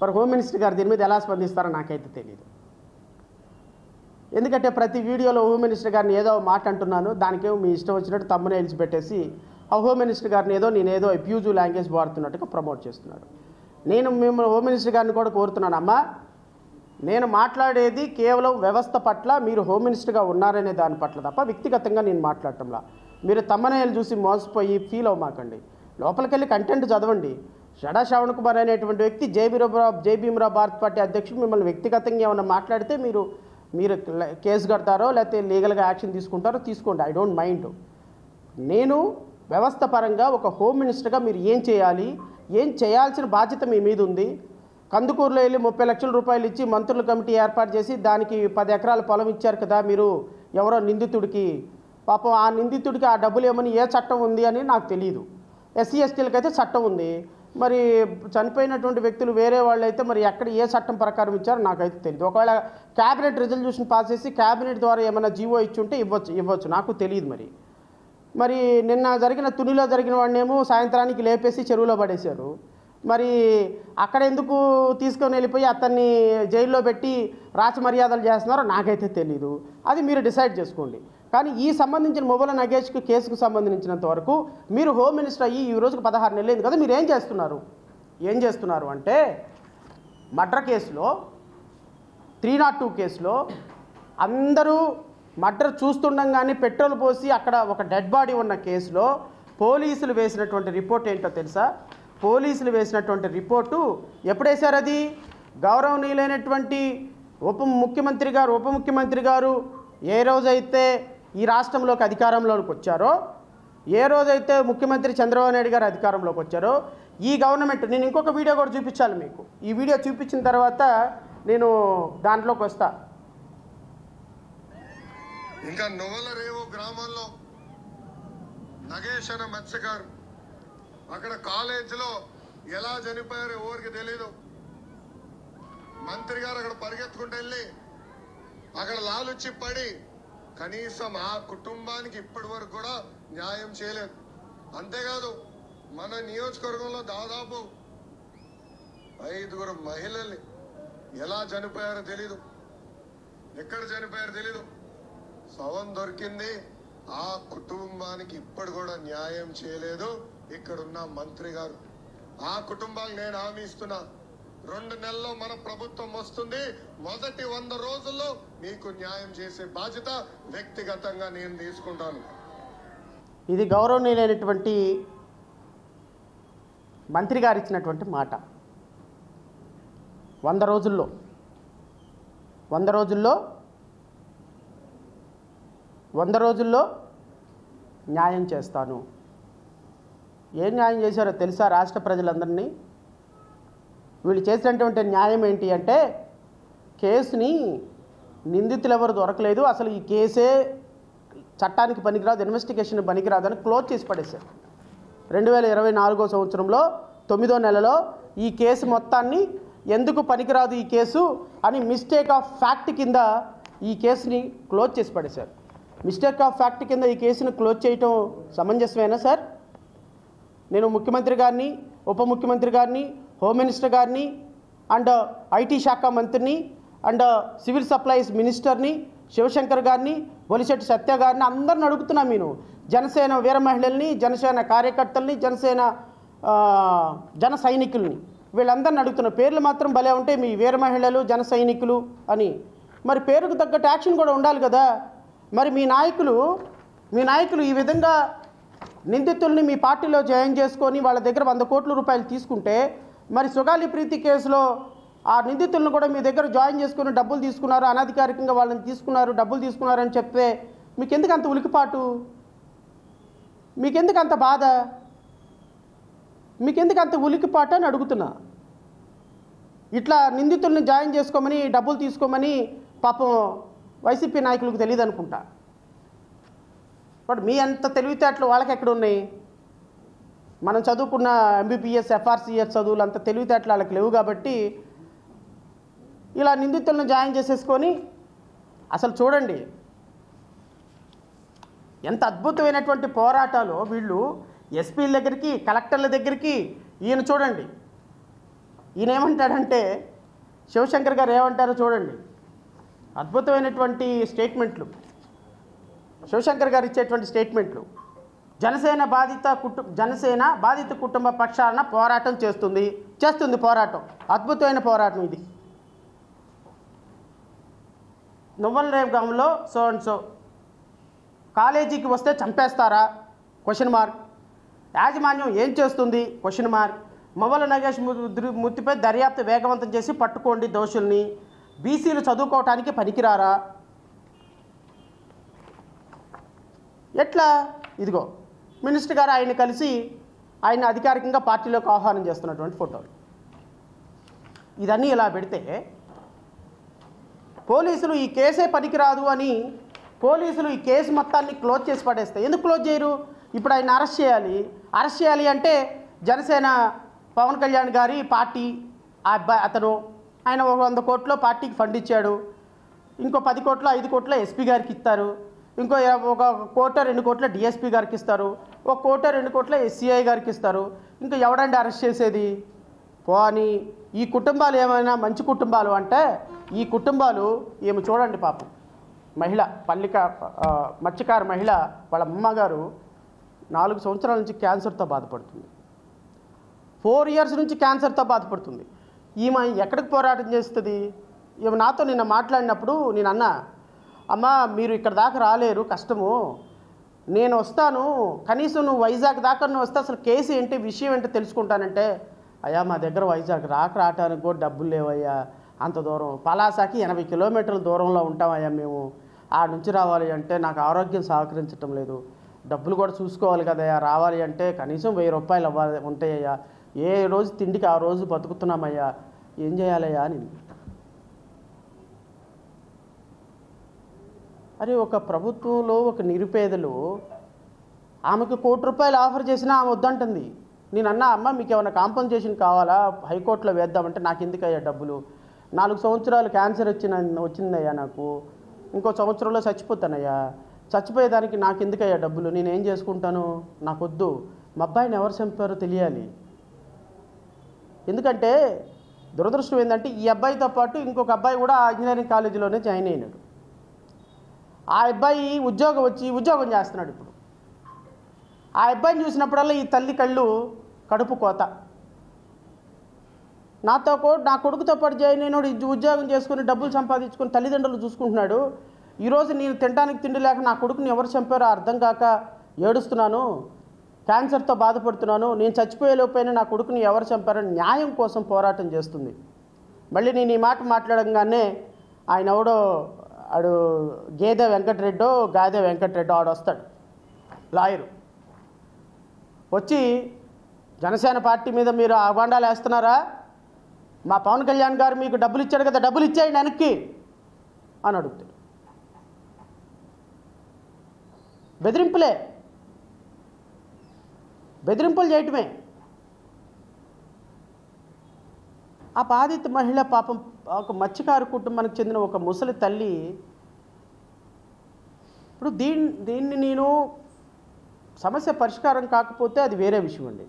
మరి హోమ్ మినిస్టర్ గారు దీని మీద ఎలా స్పందిస్తారో నాకైతే తెలియదు. ఎందుకంటే ప్రతి వీడియోలో హోమ్ మినిస్టర్ గారిని ఏదో మాట అంటున్నాను, దానికేమో మీ ఇష్టం వచ్చినట్టు తమ్మునేల్స్ పెట్టేసి ఆ హోమ్ మినిస్టర్ గారిని నేనేదో అబ్యూజివ్ లాంగ్వేజ్ వాడుతున్నట్టుగా ప్రమోట్ చేస్తున్నాడు. నేను మిమ్మల్ని హోమ్ మినిస్టర్ గారిని కూడా కోరుతున్నాను, అమ్మా నేను మాట్లాడేది కేవలం వ్యవస్థ పట్ల, మీరు హోమ్ మినిస్టర్గా ఉన్నారనే దాని పట్ల తప్ప వ్యక్తిగతంగా నేను మాట్లాడటంలా. మీరు తమ్మనేలు చూసి మోసపోయి ఫీల్ అవ్వమాకండి. లోపలికి వెళ్ళి కంటెంట్ చదవండి. షడా శ్రవణ్ కుమార్ అనేటువంటి వ్యక్తి జై భీమరావు భారత్ పార్టీ అధ్యక్షుడు మిమ్మల్ని వ్యక్తిగతంగా ఏమైనా మాట్లాడితే మీరు కేసు కడతారో లేకపోతే లీగల్గా యాక్షన్ తీసుకుంటారో తీసుకోండి, ఐ డోంట్ మైండ్. నేను వ్యవస్థ పరంగా ఒక హోమ్ మినిస్టర్గా మీరు ఏం చేయాలి, ఏం చేయాల్సిన బాధ్యత మీ మీద ఉంది. కందుకూరులో వెళ్ళి 30 లక్షల రూపాయలు ఇచ్చి మంత్రుల కమిటీ ఏర్పాటు చేసి దానికి 10 ఎకరాల పొలం ఇచ్చారు కదా మీరు ఎవరో నిందితుడికి. పాపం ఆ నిందితుడికి ఆ డబ్బులు ఏమని ఏ చట్టం ఉంది అని నాకు తెలియదు. ఎస్సీ ఎస్టీలకు అయితే చట్టం ఉంది, మరి చనిపోయినటువంటి వ్యక్తులు వేరే వాళ్ళు అయితే మరి ఎక్కడ ఏ చట్టం ప్రకారం ఇచ్చారో నాకైతే తెలియదు. ఒకవేళ క్యాబినెట్ రిజల్యూషన్ పాస్ చేసి క్యాబినెట్ ద్వారా ఏమైనా జీవో ఇచ్చి ఉంటే ఇవ్వచ్చు, నాకు తెలియదు. మరి నిన్న జరిగిన తునిలో జరిగిన వాడినేమో సాయంత్రానికి లేపేసి చెరువులో పడేశారు. మరి అక్కడ ఎందుకు తీసుకొని వెళ్ళిపోయి అతన్ని జైల్లో పెట్టి రాచమర్యాదలు చేస్తున్నారో నాకైతే తెలీదు, అది మీరు డిసైడ్ చేసుకోండి. కానీ ఈ సంబంధించిన మొబైల్ నగేష్ కేసుకు సంబంధించినంత వరకు మీరు హోమ్ మినిస్టర్ అయ్యి ఈ రోజుకు 16 నెలలు అయింది కదా, మీరు ఏం చేస్తున్నారు అంటే మర్డర్ కేసులో 302 కేసులో అందరూ మర్డర్ చూస్తుండగానే పెట్రోల్ పోసి అక్కడ ఒక డెడ్ బాడీ ఉన్న కేసులో పోలీసులు వేసినటువంటి రిపోర్ట్ ఏంటో తెలుసా? పోలీసులు వేసినటువంటి రిపోర్టు ఎప్పుడు వేశారు? అది గౌరవనీయులైనటువంటి ఉప ముఖ్యమంత్రి గారు ఏ రోజైతే ఈ రాష్ట్రంలోకి అధికారంలోకి వచ్చారో, ఏ రోజైతే ముఖ్యమంత్రి చంద్రబాబు నాయుడు గారు అధికారంలోకి వచ్చారో ఈ గవర్నమెంట్, నేను ఇంకొక వీడియో కూడా చూపించాలి మీకు. ఈ వీడియో చూపించిన తర్వాత నేను దాంట్లోకి వస్తా. ఇంకా నొవలరేవు గ్రామంలో నగేష్ అనే మత్స్యకారు అక్కడ కాలేజీలో ఎలా చనిపోయారో ఎవరికి తెలీదు. మంత్రి గారు అక్కడ పరిగెత్తుకుంటూ వెళ్ళి అక్కడ లాలుచి పడి కనీసం ఆ కుటుంబానికి ఇప్పటి వరకు కూడా న్యాయం చేయలేదు. అంతేకాదు మన నియోజకవర్గంలో దాదాపు 5 మహిళల్ని ఎలా చనిపోయారో తెలీదు, ఎక్కడ చనిపోయారో తెలీదు. శవం దొరికింది, ఆ కుటుంబానికి ఇప్పటి కూడా న్యాయం చేయలేదు ఇక్కడున్న మంత్రి గారు. ఆ కుటుంబాలకు నేను హామీ ఇస్తున్నా, 2 నెలల్లో మన ప్రభుత్వం వస్తుంది, మొదటి 100 రోజుల్లో మీకు న్యాయం చేసే బాధ్యత వ్యక్తిగతంగా నేను తీసుకుంటాను. ఇది గౌరవనీయులైనటువంటి మంత్రి గారు ఇచ్చినటువంటి మాట. 100 రోజుల్లో 100 రోజుల్లో న్యాయం చేస్తాను. ఏం న్యాయం చేశారో తెలుసా రాష్ట్ర ప్రజలందరినీ? వీళ్ళు చేసినటువంటి న్యాయం ఏంటి అంటే, కేసుని నిందితులు ఎవరు దొరకలేదు, అసలు ఈ కేసే చట్టానికి పనికిరాదు, ఇన్వెస్టిగేషన్ పనికిరాదని క్లోజ్ చేసి పడేశారు. 2024 సంవత్సరంలో 9వ నెలలో ఈ కేసు మొత్తాన్ని ఎందుకు పనికిరాదు ఈ కేసు అని మిస్టేక్ ఆఫ్ ఫ్యాక్ట్ కింద ఈ కేసుని క్లోజ్ చేసి పడేశారు. మిస్టేక్ ఆఫ్ ఫ్యాక్ట్ కింద ఈ కేసును క్లోజ్ చేయటం సమంజసమేనా సార్? నేను ముఖ్యమంత్రి గారిని, ఉప ముఖ్యమంత్రి గారిని, హోమ్ మినిస్టర్ గారిని అండ్ ఐటీ శాఖ మంత్రిని అండ్ సివిల్ సప్లైస్ మినిస్టర్ని శివశంకర్ గారిని, బొలిశెట్టి సత్య గారిని అందరిని అడుగుతున్నా. నేను జనసేన వీర మహిళల్ని, జనసేన కార్యకర్తల్ని, జన సైనికుల్ని వీళ్ళందరిని అడుగుతున్న. పేర్లు మాత్రం భలే ఉంటాయి, మీ వీర మహిళలు, జన సైనికులు అని. మరి పేరుకు తగ్గట్టు యాక్షన్ కూడా ఉండాలి కదా. మరి మీ నాయకులు ఈ విధంగా నిందితుల్ని మీ పార్టీలో జాయిన్ చేసుకొని వాళ్ళ దగ్గర 100 కోట్ల రూపాయలు తీసుకుంటే, మరి సుగాలి ప్రీతి కేసులో ఆ నిందితులను కూడా మీ దగ్గర జాయిన్ చేసుకుని డబ్బులు తీసుకున్నారు, అనధికారికంగా వాళ్ళని తీసుకున్నారు, డబ్బులు తీసుకున్నారని చెప్తే మీకెందుకు అంత ఉలికిపాటు? మీకెందుకు అంత బాధ? మీకెందుకు అంత ఉలికిపాటు అని అడుగుతున్నా. ఇట్లా నిందితుల్ని జాయిన్ చేసుకోమని, డబ్బులు తీసుకోమని పాపం వైసీపీ నాయకులకు తెలియదు అనుకుంటా. బట్ మీ అంత తెలివితేటలు వాళ్ళకి ఎక్కడ ఉన్నాయి? మనం చదువుకున్న ఎంబీబీఎస్, ఎఫ్ఆర్సీఎస్ చదువులు అంత తెలివితేటలు వాళ్ళకి లేవు కాబట్టి ఇలా నిందితులను జాయిన్ చేసేసుకొని, అసలు చూడండి ఎంత అద్భుతమైనటువంటి పోరాటాలు వీళ్ళు. ఎస్పీల దగ్గరికి, కలెక్టర్ల దగ్గరికి ఈయన చూడండి, ఈయన ఏమంటాడంటే, శివశంకర్ గారు ఏమంటారో చూడండి. అద్భుతమైనటువంటి స్టేట్మెంట్లు శివశంకర్ గారు ఇచ్చేటువంటి స్టేట్మెంట్లు. జనసేన బాధిత కుటుంబ పక్షాన పోరాటం చేస్తుంది పోరాటం. అద్భుతమైన పోరాటం ఇది. నువ్వల రేవుగాంలో సో అండ్ సో కాలేజీకి వస్తే చంపేస్తారా? Question mark. యాజమాన్యం ఏం చేస్తుంది? Question mark. మొవ్వల నగేష్ మృతిపై దర్యాప్తు వేగవంతం చేసి పట్టుకోండి దోషుల్ని. బీసీలు చదువుకోవటానికి పనికిరారా? ఎట్లా? ఇదిగో మినిస్టర్ గారు ఆయన కలిసి ఆయన అధికారికంగా పార్టీలోకి ఆహ్వానం చేస్తున్నటువంటి ఫోటోలు. ఇదన్నీ ఇలా పెడితే పోలీసులు ఈ కేసే పనికిరాదు అని పోలీసులు ఈ కేసు మొత్తాన్ని క్లోజ్ చేసి పడేస్తే, ఎందుకు క్లోజ్ చేయరు? ఇప్పుడు ఆయన అరెస్ట్ చేయాలి అంటే జనసేన పవన్ కళ్యాణ్ గారి పార్టీ ఆయన 100 కోట్లు పార్టీకి ఫండ్ ఇచ్చాడు, ఇంకో 10 కోట్లు 5 కోట్లు ఎస్పీ గారికి ఇస్తారు, ఇంకో 1 కోట 2 కోట్ల డిఎస్పీ గారికి ఇస్తారు, 1 కోట 2 కోట్ల ఎస్సీఐ గారికి ఇస్తారు. ఇంకా ఎవడండి అరెస్ట్ చేసేది? పోనీ ఈ కుటుంబాలు ఏమైనా మంచి కుటుంబాలు అంటే, ఈ కుటుంబాలు ఏమి చూడండి పాపం. మహిళ మత్స్యకార మహిళ, వాళ్ళ అమ్మగారు 4 సంవత్సరాల నుంచి క్యాన్సర్తో బాధపడుతుంది. 4 ఇయర్స్ నుంచి క్యాన్సర్తో బాధపడుతుంది. ఈమె ఎక్కడికి పోరాటం చేస్తుంది? ఈమె నాతో నిన్న మాట్లాడినప్పుడు నేను అన్నా, అమ్మా మీరు ఇక్కడ దాకా రాలేరు, కష్టము, నేను వస్తాను, కనీసం నువ్వు వైజాగ్ దాకా నువ్వు వస్తే అసలు కేసు ఏంటి, విషయం ఏంటో తెలుసుకుంటానంటే, అయ్యా మా దగ్గర వైజాగ్ రావటానికి కూడా డబ్బులు లేవయ్యా, అంత దూరం, పలాసాకి 80 కిలోమీటర్ల దూరంలో ఉంటామయ్యా మేము, ఆ నుంచి రావాలి అంటే నాకు ఆరోగ్యం సహకరించటం లేదు, డబ్బులు కూడా చూసుకోవాలి కదయ్యా, రావాలి అంటే కనీసం 1000 రూపాయలు ఉంటాయ్యా, ఏ రోజు తిండికి ఆ రోజు బతుకుతున్నామయ్యా, ఏం చేయాలయ్యా అని. అరే ఒక ప్రభుత్వంలో ఒక నిరుపేదలు ఆమెకు 1 కోటి రూపాయలు ఆఫర్ చేసినా ఆమె వద్దంటుంది. నేను అన్నా, అమ్మ మీకు ఏమైనా కాంపన్సేషన్ కావాలా, హైకోర్టులో వేద్దామంటే నాకు ఎందుకయ్యా డబ్బులు, 4 సంవత్సరాలు క్యాన్సర్ వచ్చిందయ్యా నాకు, ఇంకో సంవత్సరంలో చచ్చిపోతానయ్యా, చచ్చిపోయేదానికి నాకు ఎందుకయ్యా డబ్బులు, నేనేం చేసుకుంటాను, నాకు వద్దు, మా అబ్బాయిని ఎవరు చంపారో తెలియాలి. ఎందుకంటే దురదృష్టం ఏంటంటే ఈ అబ్బాయితో పాటు ఇంకొక అబ్బాయి కూడా ఇంజనీరింగ్ కాలేజీలోనే జాయిన్ అయినాడు. ఆ అబ్బాయి ఉద్యోగం చేస్తున్నాడు ఇప్పుడు. ఆ అబ్బాయిని చూసినప్పుడల్లా ఈ తల్లి కడుపు కోత. నా కొడుకుతో పాటు జాయిన్ అయినాడు, ఉద్యోగం చేసుకుని డబ్బులు సంపాదించుకొని తల్లిదండ్రులు చూసుకుంటున్నాడు. ఈరోజు నేను తినడానికి తిండి లేక నా కొడుకుని ఎవరు చంపారో అర్థం కాక ఏడుస్తున్నాను, క్యాన్సర్తో బాధపడుతున్నాను, నేను చచ్చిపోయేలోపైనా నా కొడుకుని ఎవరు చంపారో న్యాయం కోసం పోరాటం చేస్తుంది. మళ్ళీ నేను ఈ మాట మాట్లాడంగానే ఆయన ఎవడో ఆడు గేదె వెంకటరెడ్డో గాదె వెంకటరెడ్డో ఆడు వస్తాడు లాయరు వచ్చి జనసేన పార్టీ మీద మీరు అభాండాలు వేస్తున్నారా, మా పవన్ కళ్యాణ్ గారు మీకు డబ్బులు ఇచ్చాడు కదా, డబ్బులు ఇచ్చేయండి వెనక్కి అని అడుగుతాడు. బెదిరింపులు చేయటమే. ఆ బాధిత మహిళ పాపం ఒక మత్స్యకారు కుటుంబానికి చెందిన ఒక ముసలి తల్లి. ఇప్పుడు దీన్ని నేను సమస్య పరిష్కారం కాకపోతే అది వేరే విషయం అండి.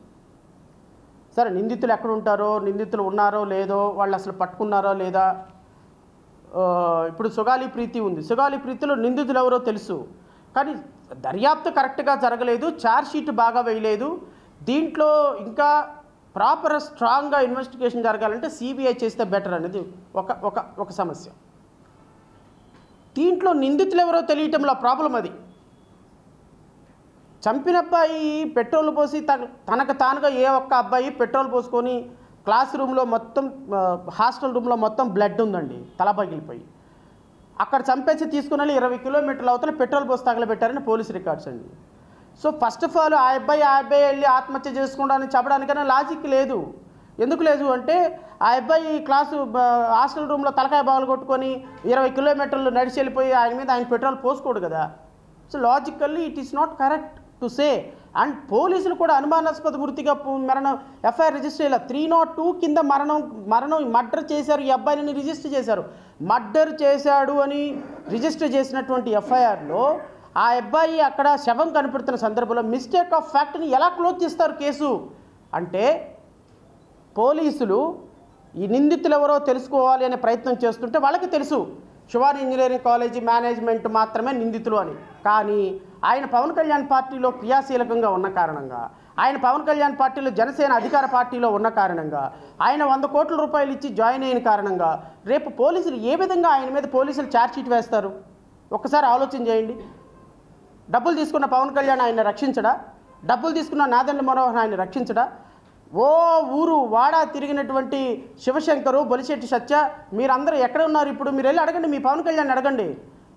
సరే, నిందితులు ఎక్కడ ఉంటారో, నిందితులు ఉన్నారో లేదో, వాళ్ళు అసలు పట్టుకున్నారో లేదా. ఇప్పుడు సుగాలి ప్రీతి ఉంది, సుగాలి ప్రీతిలో నిందితులు ఎవరో తెలుసు, కానీ దర్యాప్తు కరెక్ట్గా జరగలేదు, ఛార్జ్ షీట్ బాగా వేయలేదు. దీంట్లో ఇంకా ప్రాపర్ స్ట్రాంగ్గా ఇన్వెస్టిగేషన్ జరగాలంటే సిబిఐ చేస్తే బెటర్ అనేది ఒక సమస్య. దీంట్లో నిందితులు ఎవరో తెలియటంలో ప్రాబ్లం అది. చంపిన అబ్బాయి పెట్రోల్ పోసి తనకు తానుగా ఏ ఒక్క అబ్బాయి పెట్రోల్ పోసుకొని క్లాస్ రూమ్లో మొత్తం హాస్టల్ రూమ్లో మొత్తం బ్లడ్ ఉందండి, తల పగిలిపోయి. అక్కడ చంపేసి తీసుకుని వెళ్ళి 20 కిలోమీటర్ల అవతల పెట్రోల్ పోసి తగలబెట్టారని పోలీస్ రికార్డ్స్ అండి. సో ఫస్ట్ ఆఫ్ ఆల్ ఆ అబ్బాయి వెళ్ళి ఆత్మహత్య చేసుకోవడానికి చెప్పడానికైనా లాజిక్ లేదు. ఎందుకు లేదు అంటే ఆ అబ్బాయి హాస్టల్ రూమ్లో తలకాయ బాగులు కొట్టుకొని 20 కిలోమీటర్లు నడిచి వెళ్ళిపోయి ఆయన పెట్రోల్ పోసుకోడు కదా. So logically it is not correct to say. And పోలీసులు కూడా అనుమానాస్పద మృతిగా మరణం ఎఫ్ఐఆర్ రిజిస్టర్ చేయాలి. 302 కింద మరణం మర్డర్ చేశారు ఈ అబ్బాయిని రిజిస్టర్ చేశారు. మర్డర్ చేశాడు అని రిజిస్టర్ చేసినటువంటి ఎఫ్ఐఆర్లో ఆ అబ్బాయి అక్కడ శవం కనపడుతున్న సందర్భంలో మిస్టేక్ ఆఫ్ ఫ్యాక్ట్ని ఎలా క్లోజ్ చేస్తారు కేసు అంటే, పోలీసులు ఈ నిందితులు ఎవరో తెలుసుకోవాలి అనే ప్రయత్నం చేస్తుంటే వాళ్ళకి తెలుసు శివాని ఇంజనీరింగ్ కాలేజీ మేనేజ్మెంట్ మాత్రమే నిందితులు అని. కానీ ఆయన పవన్ కళ్యాణ్ పార్టీలో క్రియాశీలకంగా ఉన్న కారణంగా, ఆయన పవన్ కళ్యాణ్ పార్టీలో జనసేన అధికార పార్టీలో ఉన్న కారణంగా, ఆయన 100 కోట్ల రూపాయలు ఇచ్చి జాయిన్ అయిన కారణంగా రేపు పోలీసులు ఏ విధంగా ఆయన మీద పోలీసులు ఛార్జ్షీట్ వేస్తారు? ఒక్కసారి ఆలోచన చేయండి. డబ్బులు తీసుకున్న పవన్ కళ్యాణ్ ఆయన రక్షించడా? డబ్బులు తీసుకున్న నాదెండ్ల మనోహర్ ఆయన రక్షించడా? ఊరు వాడ తిరిగినటువంటి శివశంకరు, బొలిశెట్టి సత్య, మీరందరూ ఎక్కడ ఉన్నారు ఇప్పుడు? మీరు వెళ్ళి అడగండి, మీ పవన్ కళ్యాణ్ అడగండి.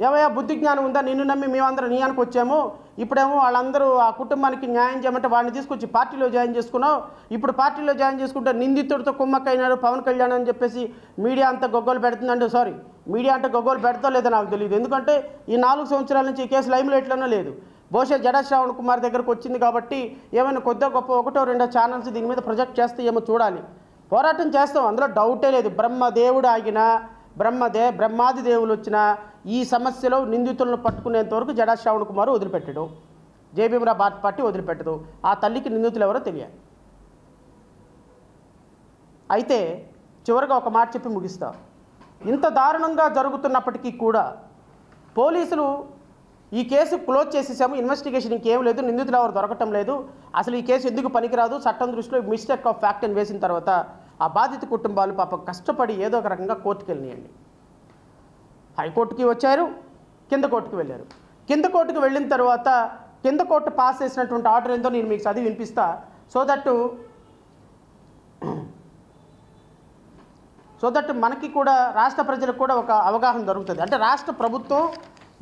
ఏవయ్యా బుద్ధి జ్ఞానం ఉందా? నిన్ను నమ్మి మేమందరం నీ అనుకు వచ్చాము, ఇప్పుడేమో వాళ్ళందరూ ఆ కుటుంబానికి న్యాయం చేయమంటే వాడిని తీసుకొచ్చి పార్టీలో జాయిన్ చేసుకున్నావు. ఇప్పుడు పార్టీలో జాయిన్ చేసుకుంటే నిందితుడితో కుమ్మక్కైనాడు పవన్ కళ్యాణ్ అని చెప్పేసి మీడియా అంతా గొగ్గోలు పెడుతుందంటే, సారీ, మీడియా అంటే గొగ్గోలు పెడతా లేదో నాకు తెలియదు. ఎందుకంటే ఈ 4 సంవత్సరాల నుంచి ఈ కేసు లైమ్లైట్లోనే లేదు. బహుశా జడా శ్రావణ్ కుమార్ దగ్గరకు వచ్చింది కాబట్టి ఏమైనా కొద్దిగా గొప్ప 1-2 ఛానల్స్ దీని మీద ప్రొజెక్ట్ చేస్తే ఏమో చూడాలి. పోరాటం చేస్తాం, అందులో డౌటే లేదు. బ్రహ్మదేవుడు ఆగినా, బ్రహ్మాది దేవులు వచ్చినా ఈ సమస్యలో నిందితులను పట్టుకునేంత వరకు జడా శ్రావణ్ కుమార్ వదిలిపెట్టడు, జేబీఎంరా పార్టీ వదిలిపెట్టదు. ఆ తల్లికి నిందితులు ఎవరో తెలియాలి. అయితే చివరిగా ఒక మాట చెప్పి ముగిస్తా. ఇంత దారుణంగా జరుగుతున్నప్పటికీ కూడా పోలీసులు ఈ కేసు క్లోజ్ చేసేసాము, ఇన్వెస్టిగేషన్ ఇంకేం లేదు, నిందితులు ఎవరు దొరకటం లేదు, అసలు ఈ కేసు ఎందుకు పనికిరాదు, చట్టం దృష్టిలో మిస్టేక్ ఆఫ్ ఫ్యాక్ట్ అని వేసిన తర్వాత ఆ బాధిత కుటుంబాలు పాపం కష్టపడి ఏదో ఒక రకంగా కోర్టుకు వెళ్ళినాయండి. హైకోర్టుకి వచ్చారు, కింద కోర్టుకు వెళ్ళారు. కింద కోర్టుకు వెళ్ళిన తర్వాత కింద కోర్టు పాస్ చేసినటువంటి ఆర్డర్ ఏందో నేను మీకు చదివి వినిపిస్తా. సో దట్ మనకి కూడా రాష్ట్ర ప్రజలకు కూడా ఒక అవగాహన దొరుకుతుంది. అంటే రాష్ట్ర ప్రభుత్వం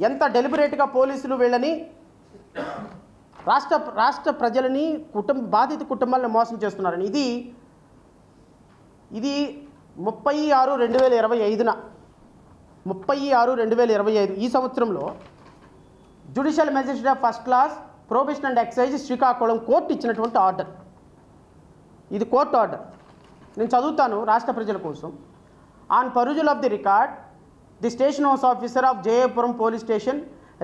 ఎంత డెలిబరేట్గా పోలీసులు వీళ్ళని రాష్ట్ర ప్రజలని బాధిత కుటుంబాలను మోసం చేస్తున్నారని. ఇది 30/6/2025 30/6/2025 ఈ సంవత్సరంలో judicial magistrate of first class probation and excise Srikakulam court ఇచ్చినటువంటి ఆర్డర్. ఇది కోర్టు ఆర్డర్, నేను చదువుతాను రాష్ట్ర ప్రజల కోసం. On perusal of the record, the station house officer of Jayapuram police station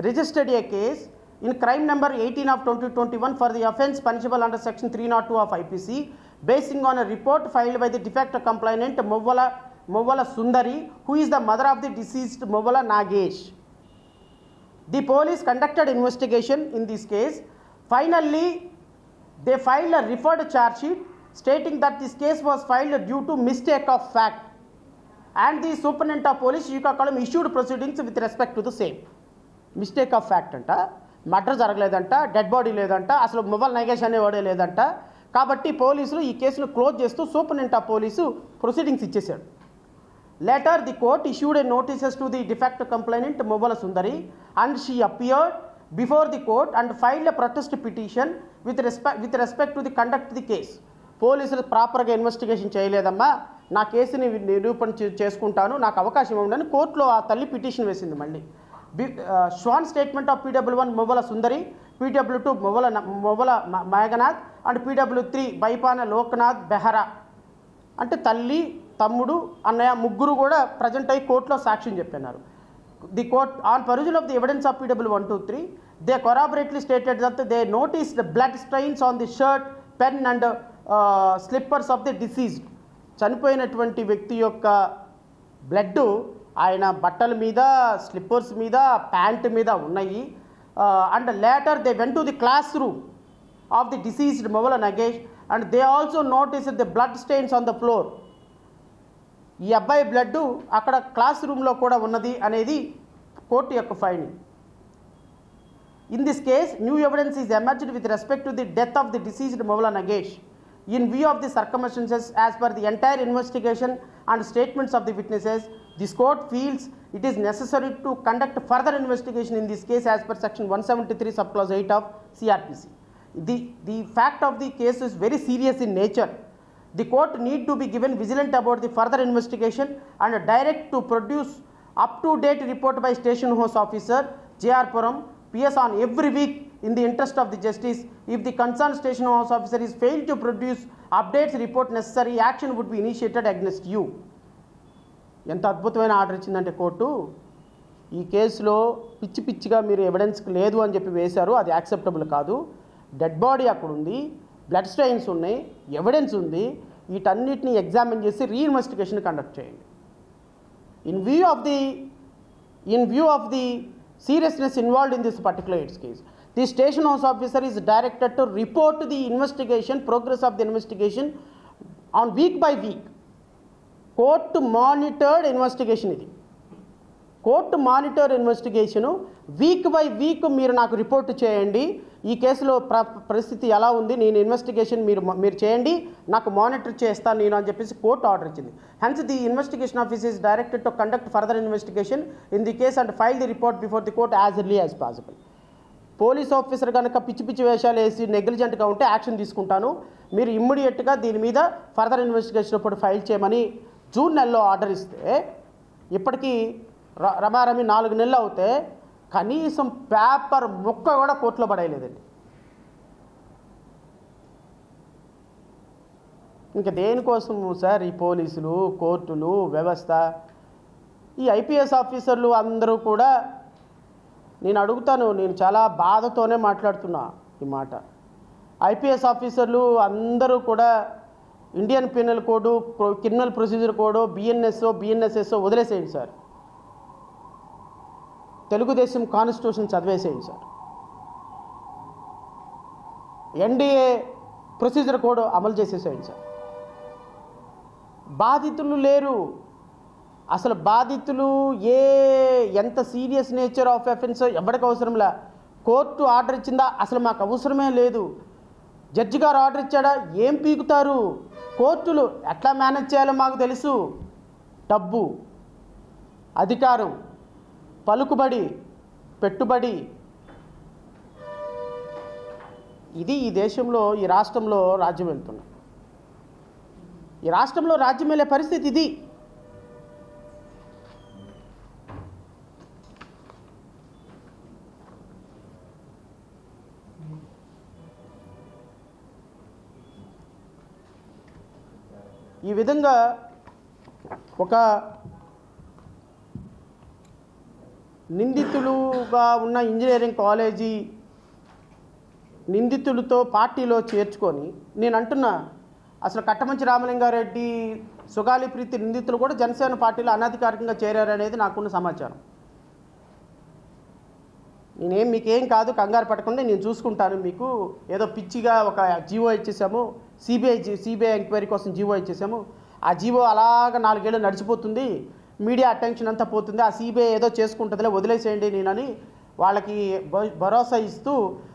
registered a case in crime number 18 of 2021 for the offence punishable under section 302 of IPC basing on a report filed by the de facto complainant Movala Sundari, who is the mother of the deceased Movala Nagesh. The police conducted investigation in this case. Finally, they filed a referred charge sheet stating that this case was filed due to mistake of fact, and the superintendent of police Srikakulam issued proceedings with respect to the same. Mistake of fact అంట, murder జరగలేదంట, dead body లేదంట, అసలు mobile నైగేష్ అనేవాడే లేదంట. కాబట్టి పోలీసులు ఈ కేసును close చేస్తూ superintendent of police proceedings ఇచ్చేశాడు. Later, the court issued a notices to the de facto complainant Movala Sundari, and she appeared before the court and filed a protest petition with respect to the conduct of the case. పోలీసులు ప్రాపర్గా investigation చేయలేదమ్మా, నా కేసుని నిరూపణ చేసుకుంటాను, నాకు అవకాశం ఉందని కోర్టులో ఆ తల్లి పిటిషన్ వేసింది. మళ్ళీ sworn statement of PW1 Movvala Sundari, PW2 Movvala Meghanath and PW3 Baipana Loknath Behara. అంటే తల్లి, తమ్ముడు, అన్నయ్య ముగ్గురు కూడా ప్రజెంట్ అయ్యి కోర్టులో సాక్ష్యం చెప్పినారు. The court on perusal of the evidence of PW1, 2, 3 they corroborately stated that they noticed the blood stains on the shirt, pen and slippers of the deceased. చనిపోయినటువంటి వ్యక్తి యొక్క బ్లడ్ ఆయన బట్టల మీద, స్లిప్పర్స్ మీద, ప్యాంట్ మీద ఉన్నాయి. And later they went to the classroom of the deceased Movvala Nagesh and they also noticed the blood stains on the floor. ఈ అబ్బాయి బ్లడ్ అక్కడ క్లాస్ రూమ్లో కూడా ఉన్నది అనేది కోర్టు యొక్క finding. In this case new evidence is emerged with respect to the death of the deceased Movvala Nagesh. In view of the circumstances as per the entire investigation and statements of the witnesses, this court feels it is necessary to conduct further investigation in this case as per section 173 subclause 8 of CRPC. The fact of the case is very serious in nature. The court need to be given vigilant about the further investigation and direct to produce up-to-date report by station house officer J.R. Puram PS on every week in the interest of the justice. If the concerned station house officer is failed to produce updates report, necessary action would be initiated against you. ఎంత అద్భుతమైన order ఇచ్చిందంటే court, ఈ కేసులో పిచ్చి పిచ్చిగా మీరు evidence లేదు అని చెప్పి వేశారు, అది యాక్సెప్టబుల్ కాదు. డెడ్ బాడీ అక్కడ ఉంది, బ్లడ్ స్టెయిన్స్ ఉన్నాయి, ఎవిడెన్స్ ఉంది, వీటన్నిటిని ఎగ్జామిన్ చేసి రీఇన్వెస్టిగేషన్ కండక్ట్ చేయండి. In view of the seriousness involved in this particular case, the station house officer is directed to report the investigation, progress of the investigation on week by week. Court monitored investigation ఇది. Court monitor investigation week by week మీరు నాకు report చేయండి, ఈ కేసులో పరిస్థితి ఎలా ఉంది, నేను ఇన్వెస్టిగేషన్ మీరు చేయండి, నాకు మానిటర్ చేస్తాను నేను అని చెప్పేసి కోర్టు ఆర్డర్ ఇచ్చింది. Hence the investigation office is directed to conduct further investigation in the case and file the report before the court as early as possible. Police officer కనుక పిచ్చి పిచ్చి వేషాలు వేసి నెగ్లిజెంట్గా ఉంటే యాక్షన్ తీసుకుంటాను, మీరు ఇమ్మీడియట్గా దీని మీద ఫర్దర్ ఇన్వెస్టిగేషన్ రిపోర్ట్ ఫైల్ చేయమని జూన్ నెలలో ఆర్డర్ ఇస్తే ఇప్పటికీ రమారమి 4 నెలలు అవుతే కనీసం పేపర్ ముక్క కూడా కోర్టులో పడేయలేదండి. ఇంకా దేనికోసము సార్ ఈ పోలీసులు, కోర్టులు, వ్యవస్థ? ఈ ఐపీఎస్ ఆఫీసర్లు అందరూ కూడా నేను అడుగుతాను, నేను చాలా బాధతోనే మాట్లాడుతున్నా ఈ మాట. ఐపీఎస్ ఆఫీసర్లు అందరూ కూడా Indian penal code, criminal procedure code, బిఎన్ఎస్ఎస్ఓ వదిలేసేయండి సార్, తెలుగుదేశం కాన్స్టిట్యూషన్ చదివేసేయండి సార్, ఎన్డీఏ ప్రొసీజర్ కోడ్ అమలు చేసేసేయండి సార్. బాధితులు లేరు అసలు. బాధితులు ఎంత సీరియస్ నేచర్ ఆఫ్ అఫెన్స్ ఎవరికి అవసరంలా. కోర్టు ఆర్డర్ ఇచ్చిందా? అసలు మాకు అవసరమే లేదు. జడ్జి గారు ఆర్డర్ ఇచ్చాడా? ఏం పీకుతారు? కోర్టులు ఎట్లా మేనేజ్ చేయాలో మాకు తెలుసు. డబ్బు, అధికారం, పలుకుబడి, పెట్టుబడి, ఇది ఈ దేశంలో, ఈ రాష్ట్రంలో రాజ్యం వెళ్తున్నా. ఈ రాష్ట్రంలో రాజ్యం వెళ్ళే పరిస్థితి ఇది. ఈ విధంగా ఒక నిందితులుగా ఉన్న ఇంజనీరింగ్ కాలేజీ నిందితులతో పార్టీలో చేర్చుకొని, నేను అంటున్నా అసలు కట్టమంచి రామలింగారెడ్డి, సుగాలి ప్రీతి నిందితులు కూడా జనసేన పార్టీలో అనధికారికంగా చేరారనేది నాకున్న సమాచారం. మీకేం కాదు, కంగారు పడకుండా నేను చూసుకుంటాను. మీకు ఏదో పిచ్చిగా ఒక జీవో ఇచ్చేసాము, సిబిఐ ఎంక్వైరీ కోసం జీవో ఇచ్చేసాము, ఆ జీవో అలాగ 4 ఏళ్ళు నడిచిపోతుంది, మీడియా అటెన్షన్ అంతా పోతుంది, ఆ సిబిఐ ఏదో చేసుకుంటుందిలే వదిలేసేయండి నేనని వాళ్ళకి భరోసా ఇస్తూ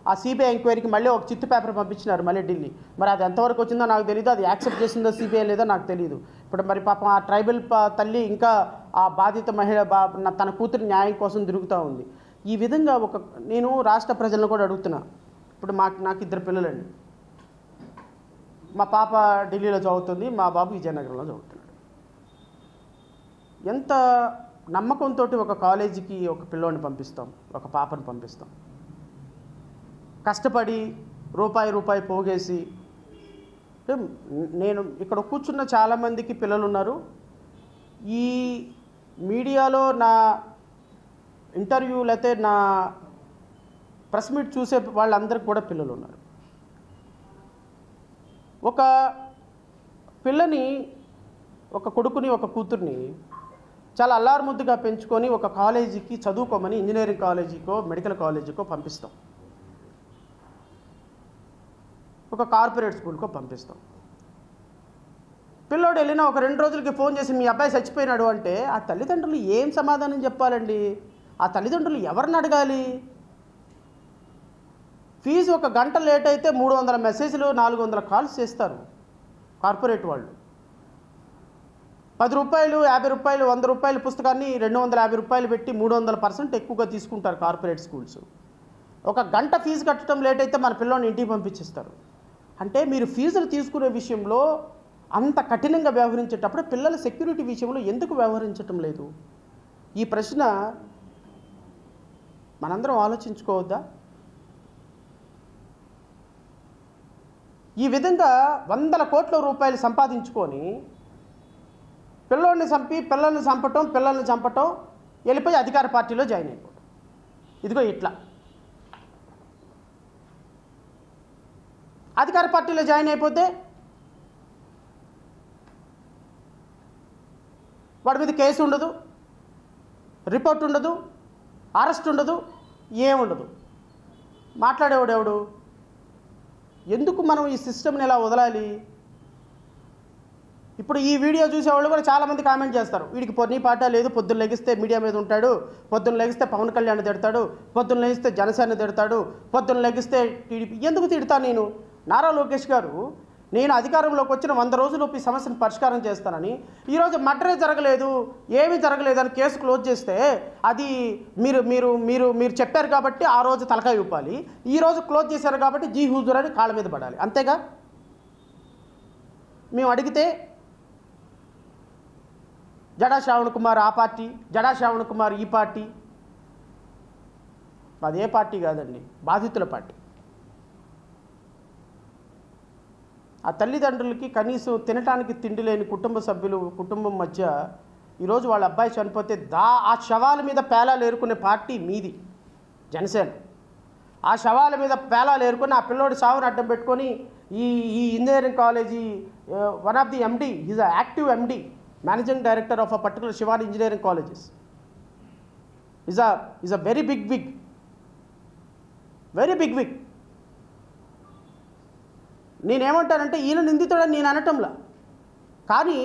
ఆ సిబిఐ ఎంక్వైరీకి మళ్ళీ ఒక చిత్తు పేపర్ పంపించినారు మళ్ళీ ఢిల్లీ. మరి అది ఎంతవరకు వచ్చిందో నాకు తెలియదు, అది యాక్సెప్ట్ చేసిందో సిబిఐ లేదో నాకు తెలియదు. ఇప్పుడు మరి పాపం ఆ ట్రైబల్ తల్లి ఇంకా ఆ బాధిత మహిళ తన కూతురి న్యాయం కోసం తిరుగుతూ ఉంది. ఈ విధంగా నేను రాష్ట్ర ప్రజలను కూడా అడుగుతున్నా. ఇప్పుడు నాకు 2 పిల్లలండి. మా పాప ఢిల్లీలో చదువుతుంది, మా బాబు విజయనగరంలో చదువుతున్నాడు. ఎంత నమ్మకంతో ఒక కాలేజీకి ఒక పిల్లోని పంపిస్తాం, ఒక పాపను పంపిస్తాం. కష్టపడి రూపాయి పోగేసి. నేను ఇక్కడ కూర్చున్న చాలామందికి పిల్లలు ఉన్నారు. ఈ మీడియాలో నా ఇంటర్వ్యూ లేకపోతే నా ప్రెస్ మీట్ చూసే వాళ్ళందరికీ కూడా పిల్లలు ఉన్నారు. ఒక పిల్లని, ఒక కొడుకుని, ఒక కూతుర్ని చాలా అల్లారుముద్దుగా పెంచుకొని ఒక కాలేజీకి చదువుకోమని ఇంజనీరింగ్ కాలేజీకో మెడికల్ కాలేజీకో పంపిస్తాం, ఒక కార్పొరేట్ స్కూల్కో పంపిస్తాం. పిల్లోడు వెళ్ళినా ఒక 2 రోజులకి ఫోన్ చేసి మీ అబ్బాయి చచ్చిపోయినాడు అంటే ఆ తల్లిదండ్రులు ఏం సమాధానం చెప్పాలండి? ఆ తల్లిదండ్రులు ఎవరిని అడగాలి? ఫీజు 1 గంట లేట్ అయితే 300 మెసేజ్లు, 400 కాల్స్ చేస్తారు కార్పొరేట్ వాళ్ళు. 10 రూపాయలు, 50 రూపాయలు, 100 రూపాయల పుస్తకాన్ని 250 రూపాయలు పెట్టి 300% ఎక్కువగా తీసుకుంటారు కార్పొరేట్ స్కూల్స్. 1 గంట ఫీజు కట్టడం లేట్ అయితే మన పిల్లోని ఇంటికి పంపించేస్తారు. అంటే మీరు ఫీజులు తీసుకునే విషయంలో అంత కఠినంగా వ్యవహరించేటప్పుడు పిల్లల సెక్యూరిటీ విషయంలో ఎందుకు వ్యవహరించటం లేదు? ఈ ప్రశ్న మనందరం ఆలోచించుకోవద్దా? ఈ విధంగా 100 కోట్ల రూపాయలు సంపాదించుకొని పిల్లోడిని చంపి పిల్లల్ని చంపటం, వెళ్ళిపోయి అధికార పార్టీలో జాయిన్ అయిపోవడం. ఇదిగో ఇట్లా అధికార పార్టీలో జాయిన్ అయిపోతే వాడి మీద కేసు ఉండదు, రిపోర్ట్ ఉండదు, అరెస్ట్ ఉండదు, ఏముండదు. మాట్లాడేవాడు ఎవడు? ఎందుకు మనం ఈ సిస్టమ్ని ఎలా వదలాలి? ఇప్పుడు ఈ వీడియో చూసేవాళ్ళు కూడా చాలామంది కామెంట్ చేస్తారు, వీడికి పొన్ని పాట లేదు, పొద్దున్న లెగిస్తే మీడియా మీద ఉంటాడు, పొద్దున్న లెగిస్తే పవన్ కళ్యాణ్ తిడతాడు, పొద్దున్న లెగిస్తే జనసేన తిడతాడు, పొద్దున్న లెగిస్తే టీడీపీ. ఎందుకు తిడతాను నేను? నారా లోకేష్ గారు నేను అధికారంలోకి వచ్చిన 100 రోజుల్లోపు ఈ సమస్యను పరిష్కారం చేస్తానని, ఈరోజు మర్డరే జరగలేదు, ఏమీ జరగలేదని కేసు క్లోజ్ చేస్తే అది మీరు మీరు మీరు మీరు చెప్పారు కాబట్టి ఆ రోజు తలకాయ ఊపాలి, ఈరోజు క్లోజ్ చేశారు కాబట్టి జీ హుజూర్ అని కాళ్ళ మీద పడాలి, అంతేగా? మేము అడిగితే జడా శ్రావణ్ కుమార్ ఆ పార్టీ, జడా శ్రావణ్ కుమార్ ఈ పార్టీ. అదే పార్టీ కాదండి, బాధితుల పార్టీ. ఆ తల్లిదండ్రులకి కనీసం తినటానికి తిండి లేని కుటుంబం మధ్య ఈరోజు వాళ్ళ అబ్బాయి చనిపోతే ఆ శవాల మీద పేలాలు ఏరుకునే పార్టీ మీది, జనసేన. ఆ శవాల మీద పేలాలు ఏరుకొని ఆ పిల్లోడి సావును అడ్డం పెట్టుకొని ఈ engineering college one of the MD, is a active MD, managing director of a particular Shivani engineering colleges, is a very big wig. నేనేమంటానంటే ఈయన నిందితుడని నేను అనటంలా, కానీ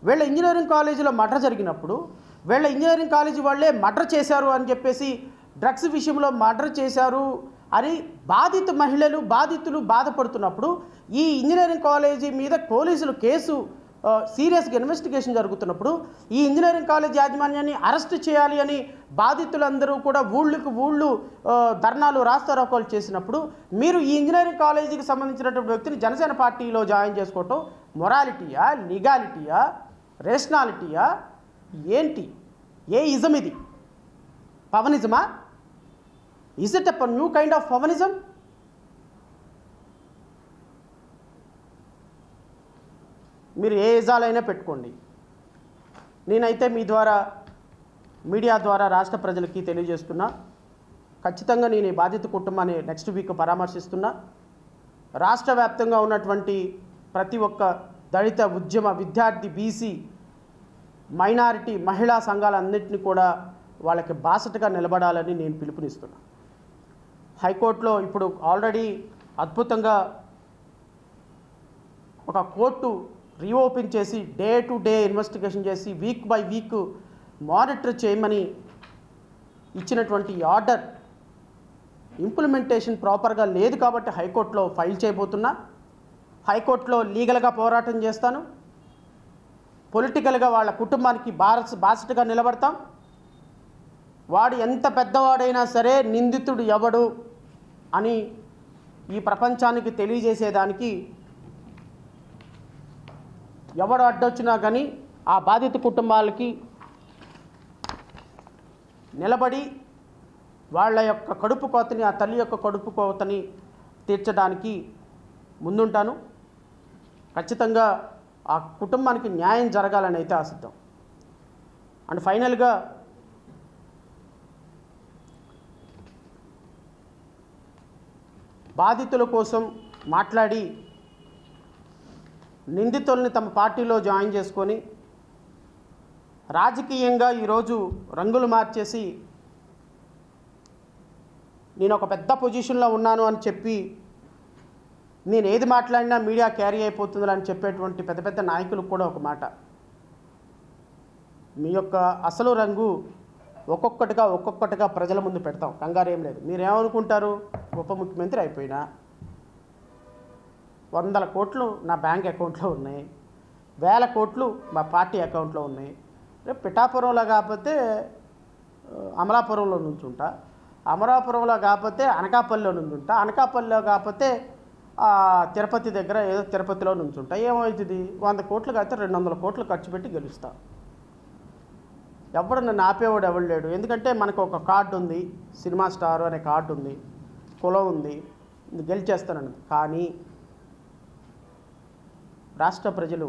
వీళ్ళ ఇంజనీరింగ్ కాలేజీలో మర్డర్ జరిగినప్పుడు వీళ్ళ ఇంజనీరింగ్ కాలేజీ వాళ్ళే మర్డర్ చేశారు అని చెప్పేసి, డ్రగ్స్ విషయంలో మర్డర్ చేశారు అని బాధితులు బాధపడుతున్నప్పుడు ఈ ఇంజనీరింగ్ కాలేజీ మీద పోలీసులు కేసు సీరియస్గా ఇన్వెస్టిగేషన్ జరుగుతున్నప్పుడు ఈ ఇంజనీరింగ్ కాలేజ్ యాజమాన్యాన్ని అరెస్ట్ చేయాలి అని బాధితులందరూ కూడా ఊళ్ళు ధర్నాలు రాస్తారోకోలు చేసినప్పుడు మీరు ఈ ఇంజనీరింగ్ కాలేజీకి సంబంధించినటువంటి వ్యక్తిని జనసేన పార్టీలో జాయిన్ చేసుకోవటం మొరాలిటీయా, లీగాలిటీయా, రేషనాలిటీయా ఏంటి? ఏ ఇజం ఇది? పవనిజమా? Is it a new kind of Pawanism? మీరు ఏ ఇజాలైనా పెట్టుకోండి. నేనైతే మీడియా ద్వారా రాష్ట్ర ప్రజలకి తెలియజేస్తున్నా, ఖచ్చితంగా నేను ఈ బాధిత కుటుంబాన్ని నెక్స్ట్ వీక్ పరామర్శిస్తున్నా. రాష్ట్ర వ్యాప్తంగా ఉన్నటువంటి ప్రతి ఒక్క దళిత, ఉద్యమ, విద్యార్థి, బీసీ, మైనారిటీ, మహిళా సంఘాలన్నింటినీ కూడా వాళ్ళకి బాసటగా నిలబడాలని నేను పిలుపునిస్తున్నా. హైకోర్టులో ఇప్పుడు ఆల్రెడీ అద్భుతంగా ఒక కోర్టు రీఓపెన్ చేసి డే టు డే ఇన్వెస్టిగేషన్ చేసి వీక్ బై వీక్ మానిటర్ చేయమని ఇచ్చినటువంటి ఆర్డర్ ఇంప్లిమెంటేషన్ ప్రాపర్గా లేదు కాబట్టి హైకోర్టులో ఫైల్ చేయబోతున్నా. హైకోర్టులో లీగల్గా పోరాటం చేస్తాను. పొలిటికల్గా వాళ్ళ కుటుంబానికి బాసటగా నిలబడతాం. వాడు ఎంత పెద్దవాడైనా సరే నిందితుడు ఎవడు అని ఈ ప్రపంచానికి తెలియజేసేదానికి ఎవడు అడ్డొచ్చినా కానీ ఆ బాధిత కుటుంబాలకి నిలబడి వాళ్ళ యొక్క కడుపు కోతని, ఆ తల్లి యొక్క కడుపు కోతని తీర్చడానికి ముందుంటాను. ఖచ్చితంగా ఆ కుటుంబానికి న్యాయం జరగాలని అయితే ఆశిద్దాం. అండ్ ఫైనల్గా బాధితుల కోసం మాట్లాడి నిందితుల్ని తమ పార్టీలో జాయిన్ చేసుకొని రాజకీయంగా ఈరోజు రంగులు మార్చేసి నేను ఒక పెద్ద పొజిషన్లో ఉన్నాను అని చెప్పి నేను ఏది మాట్లాడినా మీడియా క్యారీ అయిపోతుందని చెప్పేటువంటి పెద్ద పెద్ద నాయకులకు కూడా ఒక మాట, మీ యొక్క అసలు రంగు ఒక్కొక్కటిగా ప్రజల ముందు పెడతాం, కంగారేం లేదు. మీరేమనుకుంటారు, ఉప ముఖ్యమంత్రి అయిపోయినా 100 కోట్లు నా బ్యాంక్ అకౌంట్లో ఉన్నాయి, 1000 కోట్లు మా పార్టీ అకౌంట్లో ఉన్నాయి. రేపు పిఠాపురంలో కాకపోతే అమలాపురంలో నుంచి ఉంటా, అమలాపురంలో కాకపోతే అనకాపల్లిలో నుంచి ఉంటా, అనకాపల్లిలో కాకపోతే తిరుపతి దగ్గర ఏదో తిరుపతిలో నుంచి ఉంటా. ఏమవుతుంది, 100 కోట్లు కాకపోతే 200 కోట్లు ఖర్చు పెట్టి గెలుస్తా. ఎవడు నన్ను ఆపేవాడు ఎవడు లేడు. ఎందుకంటే మనకు ఒక కార్డు ఉంది, సినిమా స్టార్ అనే కార్డు ఉంది, కులం ఉంది, గెలిచేస్తానని. కానీ రాష్ట్ర ప్రజలు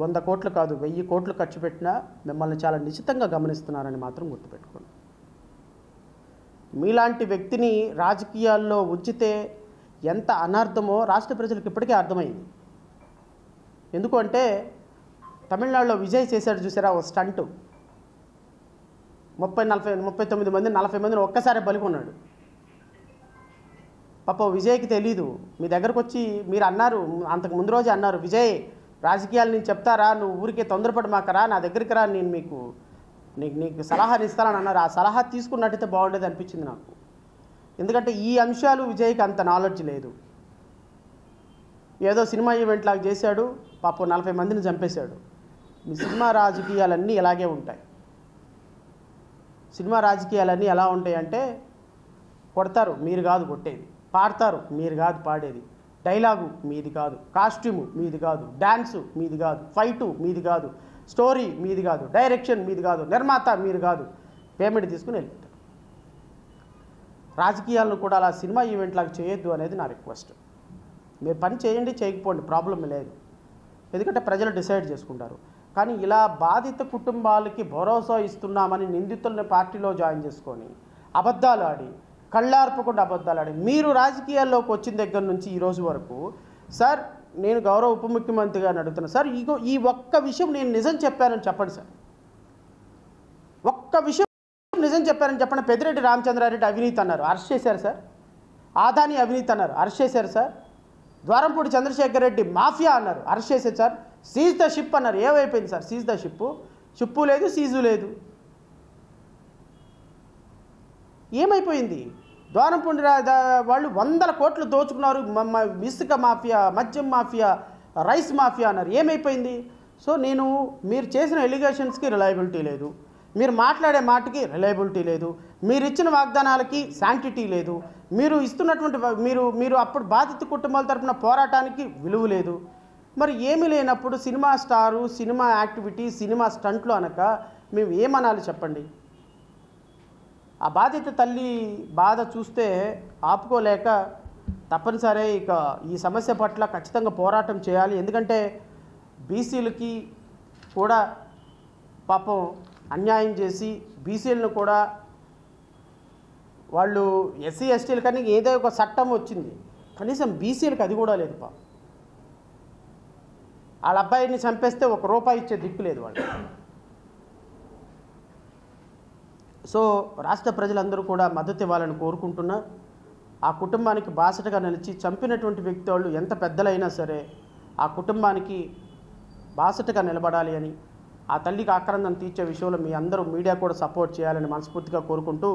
100 కోట్లు కాదు 1000 కోట్లు ఖర్చు పెట్టినా మిమ్మల్ని చాలా నిశ్చితంగా గమనిస్తున్నారని మాత్రం గుర్తుపెట్టుకోండి. మీలాంటి వ్యక్తిని రాజకీయాల్లో ఉంచితే ఎంత అనర్థమో రాష్ట్ర ప్రజలకు ఇప్పటికే అర్థమైంది. ఎందుకంటే తమిళనాడులో విజయ్ చేశాడు చూసారా ఓ స్టంటు, 39 మంది 40 మందిని ఒక్కసారి బలికొన్నాడు. పాప విజయ్కి తెలీదు. మీ దగ్గరకు వచ్చి మీరు అన్నారు, అంతకు ముందు రోజే అన్నారు, విజయ్ రాజకీయాలు నేను చెప్తారా, నువ్వు ఊరికే తొందరపడి మాకరా, నా దగ్గరికి రా, నేను నీకు సలహాలు ఇస్తానని అన్నారు. ఆ సలహా తీసుకున్నట్టయితే బాగుండేది అనిపించింది నాకు. ఎందుకంటే ఈ అంశాలు విజయ్కి అంత నాలెడ్జ్ లేదు. ఏదో సినిమా ఈవెంట్ లాగా చేశాడు, పాపం 40 మందిని చంపేశాడు. మీ సినిమా రాజకీయాలన్నీ ఇలాగే ఉంటాయి. సినిమా రాజకీయాలన్నీ ఎలా ఉంటాయంటే, కొడతారు మీరు కాదు కొట్టేది, పాడతారు మీరు కాదు పాడేది, డైలాగు మీది కాదు, కాస్ట్యూము మీది కాదు, డ్యాన్సు మీది కాదు, ఫైటు మీది కాదు, స్టోరీ మీది కాదు, డైరెక్షన్ మీది కాదు, నిర్మాత మీరు కాదు, పేమెంట్ తీసుకుని వెళ్ళిపోతారు. రాజకీయాలను కూడా అలా సినిమా ఈవెంట్ లాగా చేయొద్దు అనేది నా రిక్వెస్ట్. మీరు పని చేయండి, చేయకపోండి, ప్రాబ్లం లేదు. ఎందుకంటే ప్రజలు డిసైడ్ చేసుకుంటారు. కానీ ఇలా బాధిత కుటుంబాలకి భరోసా ఇస్తున్నామని నిందితుల్ని పార్టీలో జాయిన్ చేసుకొని అబద్ధాలు ఆడి, కళ్ళార్పకుండా అబద్ధాలు ఆడి, మీరు రాజకీయాల్లోకి వచ్చిన దగ్గర నుంచి ఈరోజు వరకు, సార్ నేను గౌరవ ఉప ముఖ్యమంత్రిగా అడుగుతున్నా సార్, ఈ ఒక్క విషయం నేను నిజం చెప్పానని చెప్పండి సార్, ఒక్క విషయం నిజం చెప్పారని చెప్పండి. పెద్దిరెడ్డి రామచంద్రారెడ్డి అవినీతి అన్నారు, అరెస్ట్ చేశారు సార్. ఆదాని అవినీతి అన్నారు, అరెస్ట్ చేశారు సార్. ద్వారంపూడి చంద్రశేఖర్ రెడ్డి మాఫియా అన్నారు, అరెస్ట్ చేశారు సార్. సీజ్ ద షిప్ అన్నారు, ఏమైపోయింది సార్ సీజ్ ద షిప్పు లేదు, సీజు లేదు, ఏమైపోయింది? ద్వారంపూడి వాళ్ళు 100 కోట్లు దోచుకున్నారు, ఇసుక మాఫియా, మద్యం మాఫియా, రైస్ మాఫియా అన్నారు, ఏమైపోయింది? సో మీరు చేసిన ఎలిగేషన్స్కి రిలయబిలిటీ లేదు, మీరు మాట్లాడే మాటకి రిలయబిలిటీ లేదు, మీరు ఇచ్చిన వాగ్దానాలకి శాంటిటీ లేదు, మీరు ఇస్తున్నటువంటి మీరు అప్పుడు బాధిత కుటుంబాల తరపున పోరాటానికి విలువ లేదు. మరి ఏమీ లేనప్పుడు cinema star, cinema activity, cinema స్టంట్లు అనక మేము ఏమనాలి చెప్పండి? ఆ బాధిత తల్లి బాధ చూస్తే ఆపుకోలేక తప్పనిసరి ఇక ఈ సమస్య పట్ల ఖచ్చితంగా పోరాటం చేయాలి. ఎందుకంటే బీసీలకి కూడా పాపం అన్యాయం చేసి బీసీలను కూడా వాళ్ళు ఎస్సీ ఎస్టీల కానీ ఏదో ఒక చట్టం వచ్చింది, కనీసం బీసీలకు అది కూడా లేదు. పాపం వాళ్ళ అబ్బాయిని చంపేస్తే ₹1 ఇచ్చే దిక్కు లేదు వాళ్ళు. సో రాష్ట్ర ప్రజలందరూ కూడా మద్దతు ఇవ్వాలని కోరుకుంటున్నా. ఆ కుటుంబానికి బాసటగా నిలిచి చంపినటువంటి వ్యక్తి వాళ్ళు ఎంత పెద్దలైనా సరే ఆ కుటుంబానికి బాసటగా నిలబడాలి అని, ఆ తల్లికి ఆక్రందన తీర్చే విషయంలో మీ అందరూ మీడియా కూడా సపోర్ట్ చేయాలని మనస్ఫూర్తిగా కోరుకుంటూ,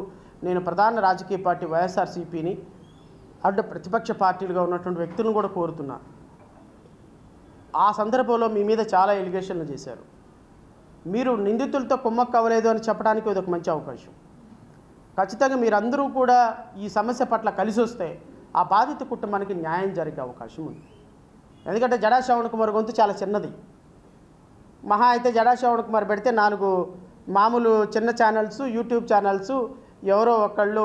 నేను ప్రధాన రాజకీయ పార్టీ వైఎస్ఆర్సీపీని ప్రతిపక్ష పార్టీలుగా ఉన్నటువంటి వ్యక్తులను కూడా కోరుతున్నా, ఆ సందర్భంలో మీ మీద చాలా ఎలిగేషన్లు చేశారు. మీరు నిందితులతో కుమ్మక్కు అవ్వలేదు అని చెప్పడానికి ఇది ఒక మంచి అవకాశం. ఖచ్చితంగా మీరందరూ కూడా ఈ సమస్య పట్ల కలిసి వస్తే ఆ బాధిత కుటుంబానికి న్యాయం జరిగే అవకాశం ఉంది. ఎందుకంటే జడా శ్రవణ్ కుమార్ గొంతు చాలా చిన్నది. మహా అయితే జడా శ్రవణ్ కుమార్ పెడితే 4 మామూలు చిన్న ఛానల్స్, యూట్యూబ్ ఛానల్స్, ఎవరో ఒకళ్ళు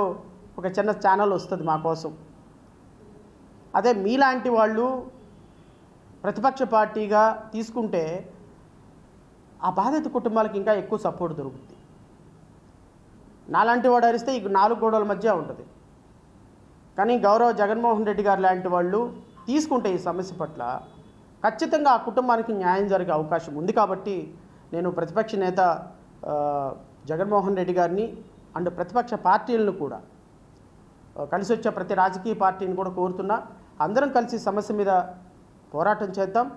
ఒక చిన్న ఛానల్ వస్తుంది మా కోసం. అదే మీలాంటి వాళ్ళు ప్రతిపక్ష పార్టీగా తీసుకుంటే ఆ బాధిత కుటుంబాలకు ఇంకా ఎక్కువ సపోర్ట్ దొరుకుతుంది. నాలాంటి వాడు అరిస్తే ఈ 4 గోడల మధ్య ఉంటుంది. కానీ గౌరవ జగన్మోహన్ రెడ్డి గారు లాంటి వాళ్ళు తీసుకుంటే ఈ సమస్య పట్ల ఖచ్చితంగా ఆ కుటుంబానికి న్యాయం జరిగే అవకాశం ఉంది. కాబట్టి నేను ప్రతిపక్ష నేత జగన్మోహన్ రెడ్డి గారిని అండ్ ప్రతిపక్ష పార్టీలను కూడా కలిసి వచ్చే ప్రతి రాజకీయ పార్టీని కూడా కోరుతున్నా, అందరం కలిసి సమస్య మీద పోరాటం చేద్దాం.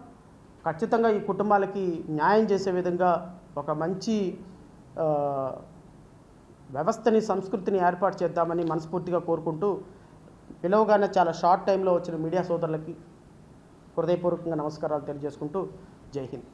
ఖచ్చితంగా ఈ కుటుంబాలకి న్యాయం చేసే విధంగా ఒక మంచి వ్యవస్థని, సంస్కృతిని ఏర్పాటు చేద్దామని మనస్ఫూర్తిగా కోరుకుంటూ, పిలవగానే చాలా షార్ట్ టైంలో వచ్చిన మీడియా సోదరులకి హృదయపూర్వకంగా నమస్కారాలు తెలియజేసుకుంటూ జై హింద్.